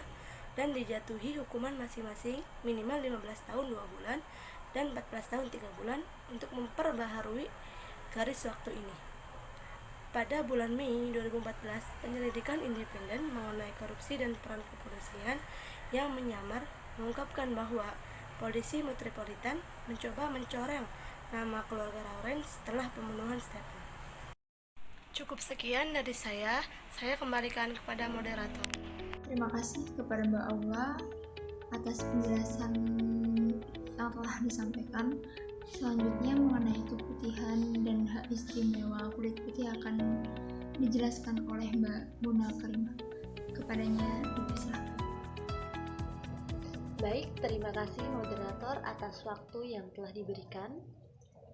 dan dijatuhi hukuman masing-masing minimal 15 tahun 2 bulan dan 14 tahun 3 bulan untuk memperbaharui garis waktu ini. Pada bulan Mei 2014, penyelidikan independen mengenai korupsi dan peran kepolisian yang menyamar mengungkapkan bahwa polisi metropolitan mencoba mencoreng nama keluarga Lawrence setelah pembunuhan Stephen. Cukup sekian dari saya kembalikan kepada moderator. Terima kasih kepada Mbak Aula atas penjelasan yang telah disampaikan. Selanjutnya mengenai keputihan dan hak istimewa kulit putih akan dijelaskan oleh Mbak Muna Karimah. Kepadanya dipersilakan. Baik, terima kasih moderator atas waktu yang telah diberikan.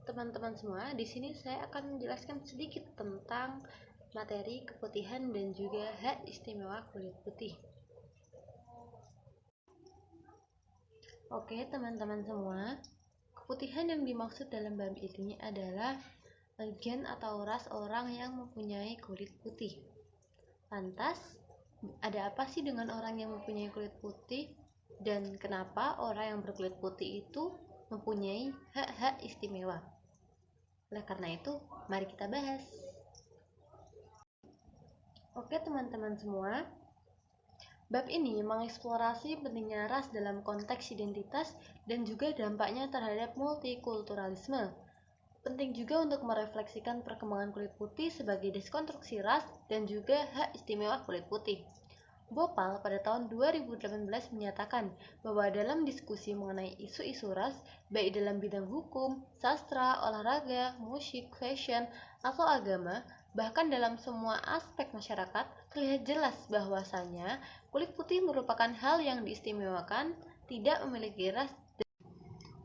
Teman-teman semua, di sini saya akan menjelaskan sedikit tentang materi keputihan dan juga hak istimewa kulit putih. Oke, teman-teman semua, keputihan yang dimaksud dalam bab ini adalah gen atau ras orang yang mempunyai kulit putih. Lantas, ada apa sih dengan orang yang mempunyai kulit putih? Dan kenapa orang yang berkulit putih itu mempunyai hak-hak istimewa? Oleh karena itu, mari kita bahas. Oke teman-teman semua, bab ini mengeksplorasi pentingnya ras dalam konteks identitas dan juga dampaknya terhadap multikulturalisme. Penting juga untuk merefleksikan perkembangan kulit putih sebagai deskonstruksi ras dan juga hak istimewa kulit putih. Bhopal pada tahun 2018 menyatakan bahwa dalam diskusi mengenai isu-isu ras, baik dalam bidang hukum, sastra, olahraga, musik, fashion, atau agama, bahkan dalam semua aspek masyarakat, terlihat jelas bahwasanya kulit putih merupakan hal yang diistimewakan, tidak memiliki ras.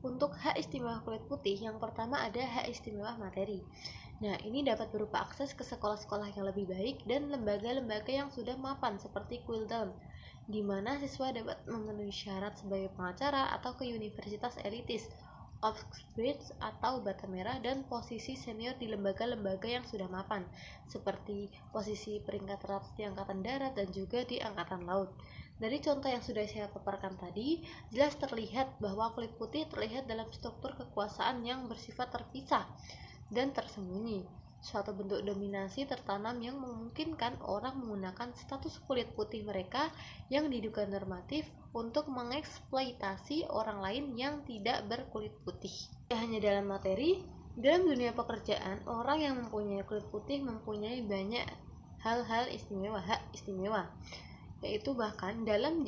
Untuk hak istimewa kulit putih, yang pertama ada hak istimewa materi. Nah, ini dapat berupa akses ke sekolah-sekolah yang lebih baik dan lembaga-lembaga yang sudah mapan seperti Quilldam, di mana siswa dapat memenuhi syarat sebagai pengacara atau ke universitas elitis, Oxbridge atau Bata Merah, dan posisi senior di lembaga-lembaga yang sudah mapan, seperti posisi peringkat teratas di Angkatan Darat dan juga di Angkatan Laut. Dari contoh yang sudah saya paparkan tadi, jelas terlihat bahwa kulit putih terlihat dalam struktur kekuasaan yang bersifat terpisah dan tersembunyi. suatu bentuk dominasi tertanam yang memungkinkan orang menggunakan status kulit putih mereka yang diduga normatif untuk mengeksploitasi orang lain yang tidak berkulit putih. Tidak hanya dalam materi, dalam dunia pekerjaan, orang yang mempunyai kulit putih mempunyai banyak hal-hal istimewa, hak istimewa, yaitu bahkan dalam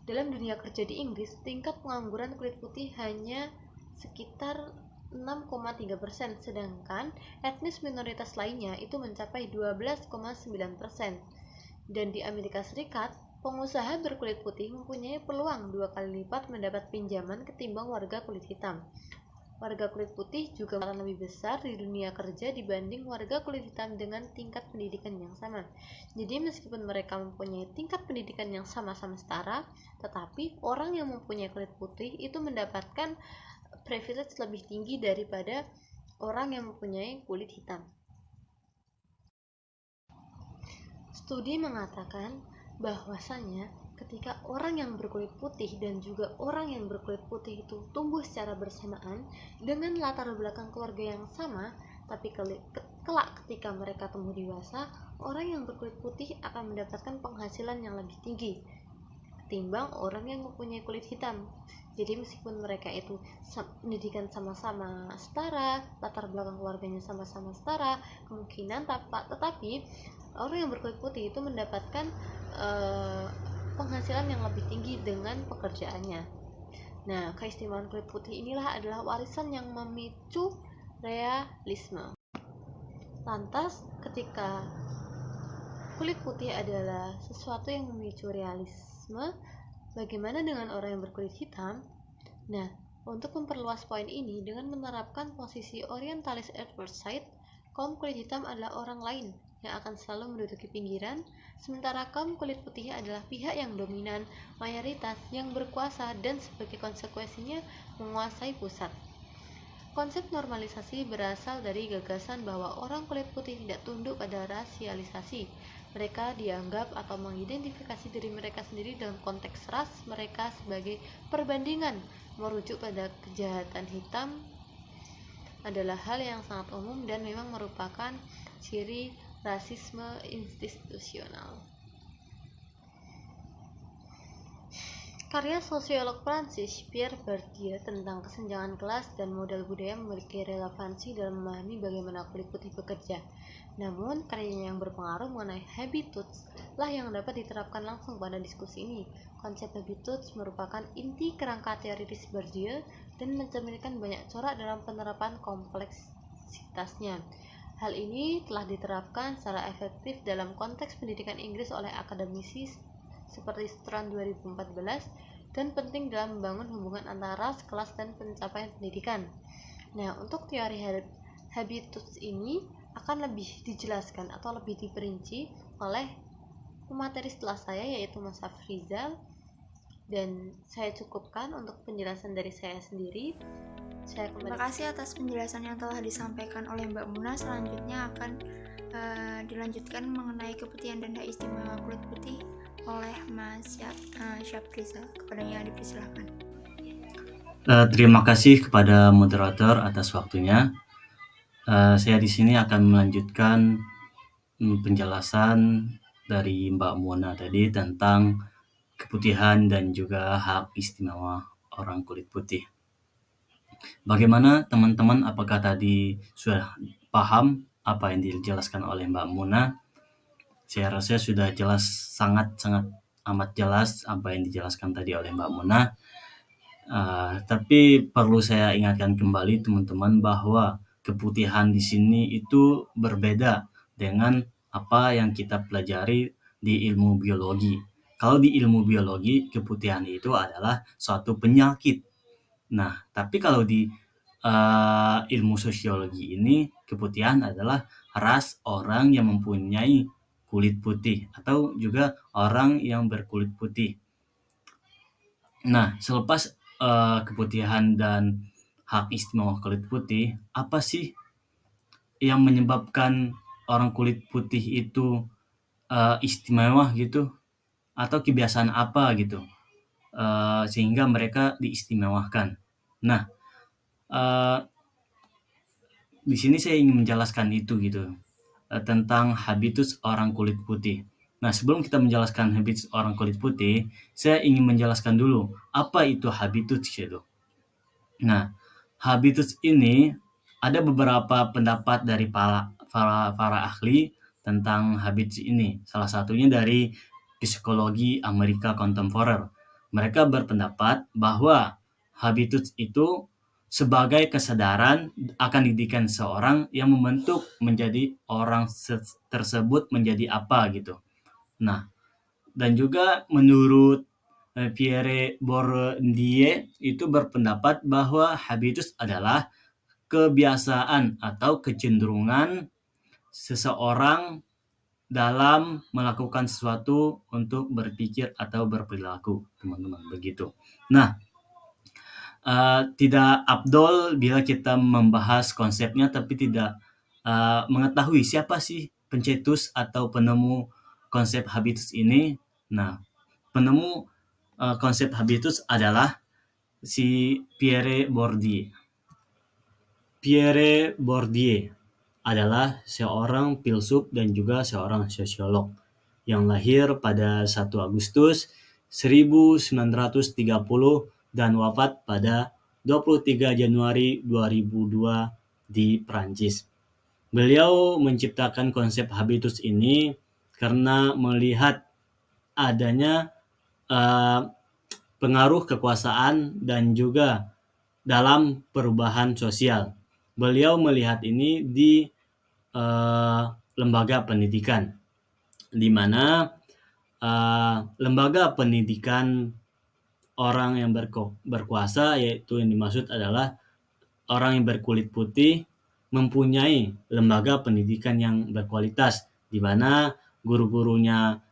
dunia kerja di Inggris, tingkat pengangguran kulit putih hanya sekitar 6,3%, sedangkan etnis minoritas lainnya itu mencapai 12,9%. Dan di Amerika Serikat, pengusaha berkulit putih mempunyai peluang 2 kali lipat mendapat pinjaman ketimbang warga kulit hitam. Warga kulit putih juga akan lebih besar di dunia kerja dibanding warga kulit hitam dengan tingkat pendidikan yang sama. Jadi meskipun mereka mempunyai tingkat pendidikan yang sama-sama setara, tetapi orang yang mempunyai kulit putih itu mendapatkan privilege lebih tinggi daripada orang yang mempunyai kulit hitam. Studi mengatakan bahwasanya ketika orang yang berkulit putih dan juga orang yang berkulit putih itu tumbuh secara bersamaan dengan latar belakang keluarga yang sama, tapi kelak ketika mereka tumbuh dewasa, orang yang berkulit putih akan mendapatkan penghasilan yang lebih tinggi ketimbang orang yang mempunyai kulit hitam. Jadi meskipun mereka itu pendidikan sama-sama setara, latar belakang keluarganya sama-sama setara, kemungkinan tetapi orang yang berkulit putih itu mendapatkan penghasilan yang lebih tinggi dengan pekerjaannya. Nah, keistimewaan kulit putih inilah adalah warisan yang memicu realisme. Lantas, ketika kulit putih adalah sesuatu yang memicu realisme, bagaimana dengan orang yang berkulit hitam? Nah, untuk memperluas poin ini dengan menerapkan posisi orientalis at first sight, kaum kulit hitam adalah orang lain yang akan selalu menduduki pinggiran, sementara kaum kulit putih adalah pihak yang dominan, mayoritas, yang berkuasa dan sebagai konsekuensinya menguasai pusat. Konsep normalisasi berasal dari gagasan bahwa orang kulit putih tidak tunduk pada rasialisasi. Mereka dianggap atau mengidentifikasi diri mereka sendiri dalam konteks ras mereka sebagai perbandingan. Merujuk pada kejahatan hitam adalah hal yang sangat umum dan memang merupakan ciri rasisme institusional. Karya sosiolog Prancis Pierre Bourdieu tentang kesenjangan kelas dan modal budaya memiliki relevansi dalam memahami bagaimana kulit putih bekerja. Namun, karyanya yang berpengaruh mengenai habitus lah yang dapat diterapkan langsung pada diskusi ini. Konsep habitus merupakan inti kerangka teoritis Bourdieu dan mencerminkan banyak corak dalam penerapan kompleksitasnya. Hal ini telah diterapkan secara efektif dalam konteks pendidikan Inggris oleh akademisi seperti Strand 2014 dan penting dalam membangun hubungan antara ras, kelas, dan pencapaian pendidikan. Nah, untuk teori habitus ini akan lebih dijelaskan atau lebih diperinci oleh pemateri setelah saya, yaitu Mas Afrizal, dan saya cukupkan untuk penjelasan dari saya sendiri. Terima kasih atas penjelasan yang telah disampaikan oleh Mbak Muna. Selanjutnya akan dilanjutkan mengenai keputihan dan hak istimewa kulit putih oleh Mas Syafrizal. Kepadanya dipersilahkan. Terima kasih kepada moderator atas waktunya. Saya di sini akan melanjutkan penjelasan dari Mbak Muna tadi tentang keputihan dan juga hak istimewa orang kulit putih. Bagaimana teman-teman, apakah tadi sudah paham apa yang dijelaskan oleh Mbak Muna? Saya rasa sudah jelas, sangat-sangat amat jelas apa yang dijelaskan tadi oleh Mbak Muna. Tapi perlu saya ingatkan kembali teman-teman bahwa keputihan di sini itu berbeda dengan apa yang kita pelajari di ilmu biologi. Kalau di ilmu biologi, keputihan itu adalah suatu penyakit. Nah, tapi kalau di ilmu sosiologi ini, keputihan adalah ras orang yang mempunyai kulit putih atau juga orang yang berkulit putih. Nah, selepas keputihan dan hak istimewa kulit putih, apa sih yang menyebabkan orang kulit putih itu istimewa gitu, atau kebiasaan apa gitu sehingga mereka diistimewakan? Nah, di sini saya ingin menjelaskan itu gitu, tentang habitus orang kulit putih. Nah, sebelum kita menjelaskan habitus orang kulit putih, saya ingin menjelaskan dulu apa itu habitus gitu. Nah, habitus ini ada beberapa pendapat dari para ahli tentang habitus ini. Salah satunya dari psikologi Amerika kontemporer. Mereka berpendapat bahwa habitus itu sebagai kesadaran akan didikan seorang yang membentuk menjadi orang tersebut menjadi apa gitu. Nah, dan juga menurut Pierre Bourdieu itu berpendapat bahwa habitus adalah kebiasaan atau kecenderungan seseorang dalam melakukan sesuatu untuk berpikir atau berperilaku, teman-teman, begitu. Nah, tidak afdol bila kita membahas konsepnya tapi tidak mengetahui siapa sih pencetus atau penemu konsep habitus ini. Nah, penemu konsep habitus adalah si Pierre Bourdieu. Pierre Bourdieu adalah seorang filsuf dan juga seorang sosiolog yang lahir pada 1 Agustus 1930 dan wafat pada 23 Januari 2002 di Prancis. Beliau menciptakan konsep habitus ini karena melihat adanya pengaruh kekuasaan dan juga dalam perubahan sosial. Beliau melihat ini di lembaga pendidikan, di mana lembaga pendidikan orang yang berkuasa, yaitu yang dimaksud adalah orang yang berkulit putih, mempunyai lembaga pendidikan yang berkualitas, di mana guru-gurunya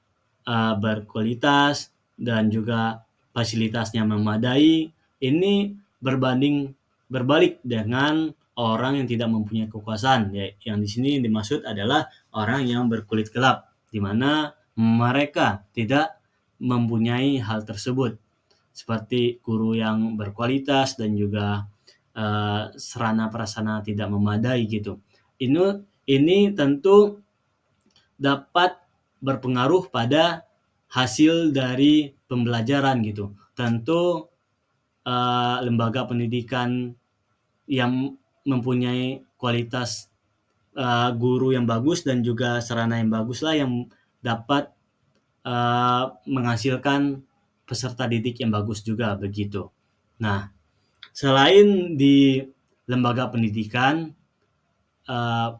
berkualitas dan juga fasilitasnya memadai. Ini berbalik dengan orang yang tidak mempunyai kekuasaan, yang di sini dimaksud adalah orang yang berkulit gelap, di mana mereka tidak mempunyai hal tersebut, seperti guru yang berkualitas dan juga sarana prasarana tidak memadai gitu. Ini tentu dapat berpengaruh pada hasil dari pembelajaran gitu. Tentu lembaga pendidikan yang mempunyai kualitas guru yang bagus dan juga sarana yang bagus lah yang dapat menghasilkan peserta didik yang bagus juga begitu. Nah, selain di lembaga pendidikan,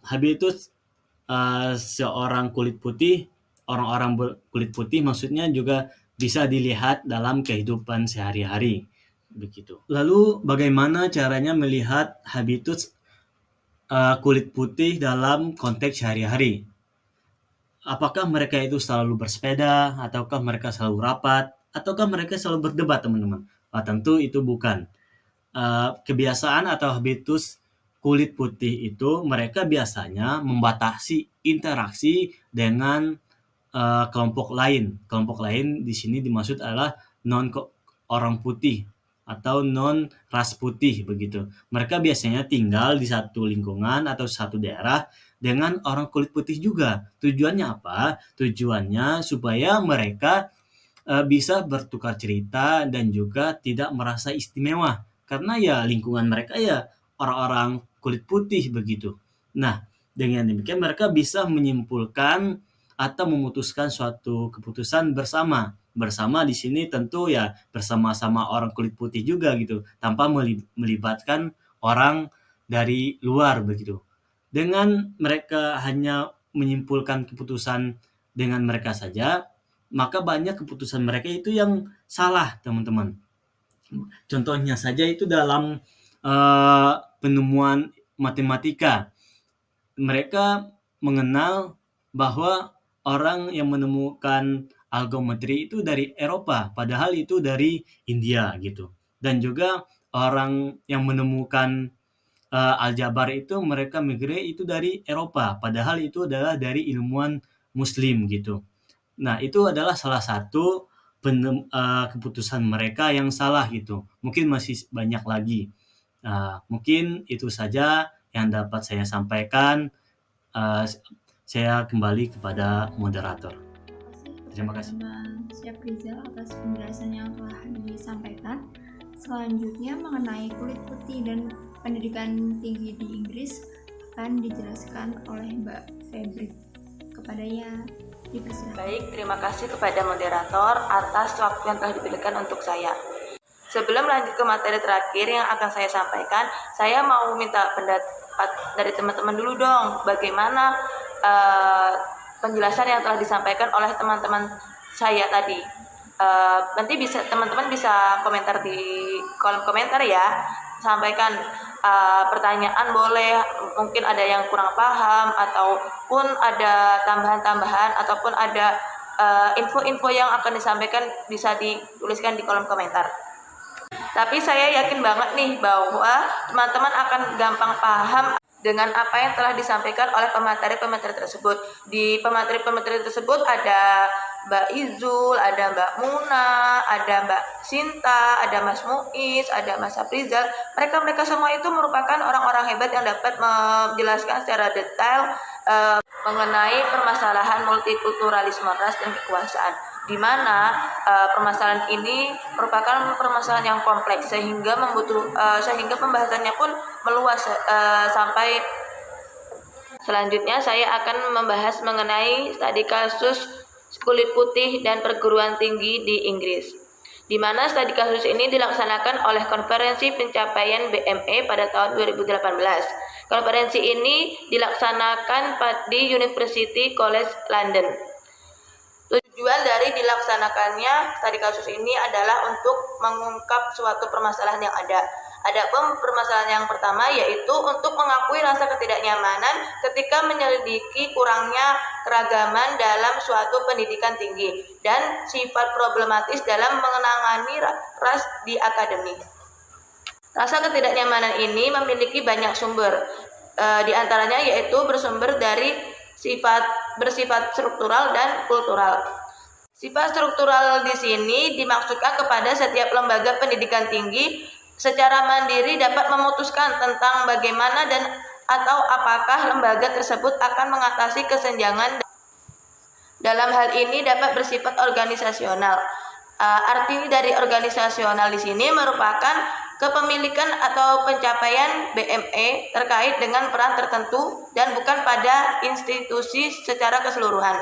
habitus seorang kulit putih, orang-orang berkulit putih maksudnya juga bisa dilihat dalam kehidupan sehari-hari begitu. Lalu bagaimana caranya melihat habitus kulit putih dalam konteks sehari-hari? Apakah mereka itu selalu bersepeda, ataukah mereka selalu rapat, ataukah mereka selalu berdebat, teman-teman? Tentu itu bukan. Kebiasaan atau habitus kulit putih itu mereka biasanya membatasi interaksi dengan kelompok lain. Kelompok lain di sini dimaksud adalah non orang putih atau non ras putih begitu. Mereka biasanya tinggal di satu lingkungan atau satu daerah dengan orang kulit putih juga. Tujuannya apa? Tujuannya supaya mereka bisa bertukar cerita dan juga tidak merasa istimewa. Karena ya lingkungan mereka ya orang-orang kulit putih begitu. Nah, dengan demikian mereka bisa menyimpulkan atau memutuskan suatu keputusan bersama. Bersama di sini tentu ya bersama-sama orang kulit putih juga gitu, tanpa melibatkan orang dari luar begitu. Dengan mereka hanya menyimpulkan keputusan dengan mereka saja, maka banyak keputusan mereka itu yang salah, teman-teman. Contohnya saja itu dalam penemuan matematika. Mereka mengenal bahwa orang yang menemukan algometri itu dari Eropa, padahal itu dari India gitu. Dan juga orang yang menemukan aljabar itu mereka migre itu dari Eropa, padahal itu adalah dari ilmuwan Muslim gitu. Nah, itu adalah salah satu keputusan mereka yang salah gitu. Mungkin masih banyak lagi. Mungkin itu saja yang dapat saya sampaikan. Saya kembali kepada moderator. Terima kasih. Mas Syafrizal atas penjelasan yang telah disampaikan. Selanjutnya mengenai kulit putih dan pendidikan tinggi di Inggris akan dijelaskan oleh Mbak Febri. Kepadanya dipersilakan. Baik, terima kasih kepada moderator atas waktu yang telah diberikan untuk saya. Sebelum lanjut ke materi terakhir yang akan saya sampaikan, saya mau minta pendapat dari teman-teman dulu dong. Bagaimana penjelasan yang telah disampaikan oleh teman-teman saya tadi. Nanti teman-teman bisa komentar di kolom komentar ya. Sampaikan pertanyaan boleh, mungkin ada yang kurang paham ataupun ada tambahan-tambahan ataupun ada info-info yang akan disampaikan bisa dituliskan di kolom komentar. Tapi saya yakin banget nih bahwa teman-teman akan gampang paham dengan apa yang telah disampaikan oleh pemateri-pemateri tersebut. Di pemateri-pemateri tersebut ada Mbak Izul, ada Mbak Muna, ada Mbak Sinta, ada Mas Muiz, ada Mas Syafrizal. Mereka semua itu merupakan orang-orang hebat yang dapat menjelaskan secara detail mengenai permasalahan multikulturalisme ras dan kekuasaan, di mana permasalahan ini merupakan permasalahan yang kompleks sehingga pembahasannya pun meluas sampai selanjutnya saya akan membahas mengenai studi kasus kulit putih dan perguruan tinggi di Inggris, di mana studi kasus ini dilaksanakan oleh Konferensi Pencapaian BME pada tahun 2018. Konferensi ini dilaksanakan di University College London. Tujuan dari dilaksanakannya studi kasus ini adalah untuk mengungkap suatu permasalahan yang ada. Adapun permasalahan yang pertama yaitu untuk mengakui rasa ketidaknyamanan ketika menyelidiki kurangnya keragaman dalam suatu pendidikan tinggi dan sifat problematis dalam mengenangani ras di akademi. Rasa ketidaknyamanan ini memiliki banyak sumber, di antaranya yaitu bersumber dari bersifat struktural dan kultural. Sifat struktural di sini dimaksudkan kepada setiap lembaga pendidikan tinggi secara mandiri dapat memutuskan tentang bagaimana dan atau apakah lembaga tersebut akan mengatasi kesenjangan. Dalam hal ini dapat bersifat organisasional. Arti dari organisasional di sini merupakan kepemilikan atau pencapaian BME terkait dengan peran tertentu dan bukan pada institusi secara keseluruhan.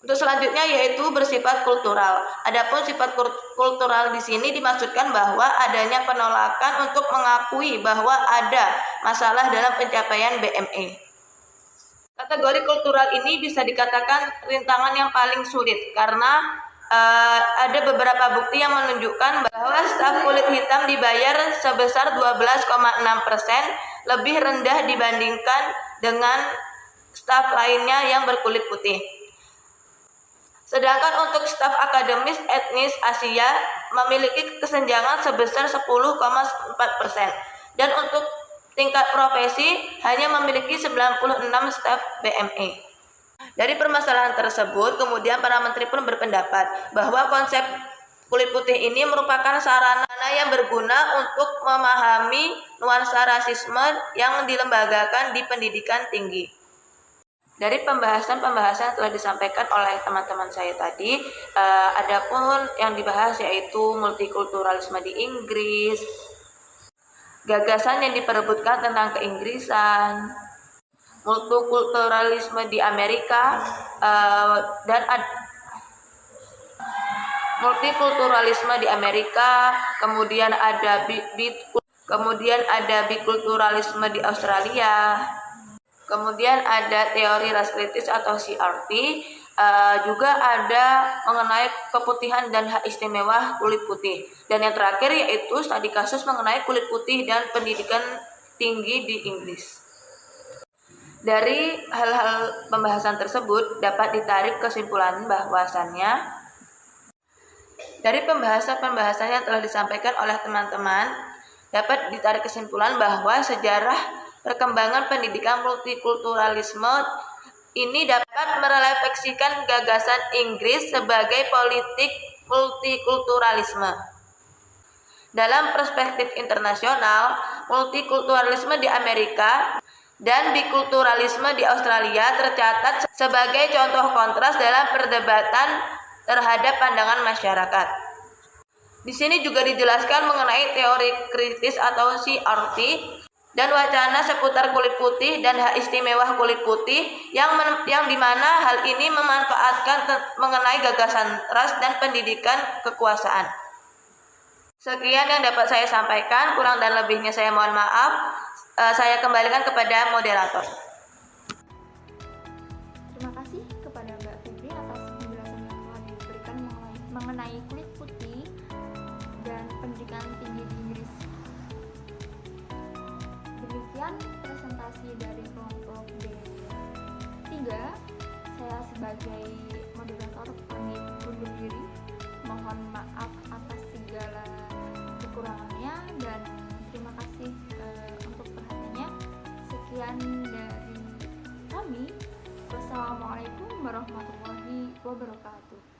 Untuk selanjutnya yaitu bersifat kultural. Adapun sifat kultural di sini dimaksudkan bahwa adanya penolakan untuk mengakui bahwa ada masalah dalam pencapaian BME. Kategori kultural ini bisa dikatakan rintangan yang paling sulit karena ada beberapa bukti yang menunjukkan bahwa staf kulit hitam dibayar sebesar 12,6% lebih rendah dibandingkan dengan staf lainnya yang berkulit putih. Sedangkan untuk staf akademis etnis Asia memiliki kesenjangan sebesar 10,4% dan untuk tingkat profesi hanya memiliki 96 staf BME. Dari permasalahan tersebut, kemudian para menteri pun berpendapat bahwa konsep kulit putih ini merupakan sarana yang berguna untuk memahami nuansa rasisme yang dilembagakan di pendidikan tinggi. Dari pembahasan-pembahasan yang telah disampaikan oleh teman-teman saya tadi, adapun yang dibahas yaitu multikulturalisme di Inggris, gagasan yang diperebutkan tentang keinggrisan, multikulturalisme di Amerika, dan multikulturalisme di Amerika, kemudian ada bikulturalisme di Australia, kemudian ada teori ras kritis atau CRT, juga ada mengenai keputihan dan hak istimewa kulit putih, dan yang terakhir yaitu studi kasus mengenai kulit putih dan pendidikan tinggi di Inggris. Dari hal-hal pembahasan tersebut dapat ditarik kesimpulan bahwasannya dari pembahasan-pembahasan yang telah disampaikan oleh teman-teman dapat ditarik kesimpulan bahwa sejarah perkembangan pendidikan multikulturalisme ini dapat merefleksikan gagasan Inggris sebagai politik multikulturalisme. Dalam perspektif internasional, multikulturalisme di Amerika dan bikulturalisme di Australia tercatat sebagai contoh kontras dalam perdebatan terhadap pandangan masyarakat. Di sini juga dijelaskan mengenai teori kritis atau CRT dan wacana seputar kulit putih dan hak istimewa kulit putih yang dimana hal ini memanfaatkan mengenai gagasan ras dan pendidikan kekuasaan. Sekian yang dapat saya sampaikan, kurang dan lebihnya saya mohon maaf. Saya kembalikan kepada moderator. Terima kasih kepada Mbak Febri atas penjelasan yang telah diberikan mengenai kulit putih dan pendidikan tinggi di Inggris. Demikian presentasi dari kelompok D3. Saya sebagai moderator pamit undur diri. Mohon maaf atas segala kekurangannya dan terima kasih untuk perhatiannya. Sekian dari kami. Wassalamualaikum warahmatullahi wabarakatuh.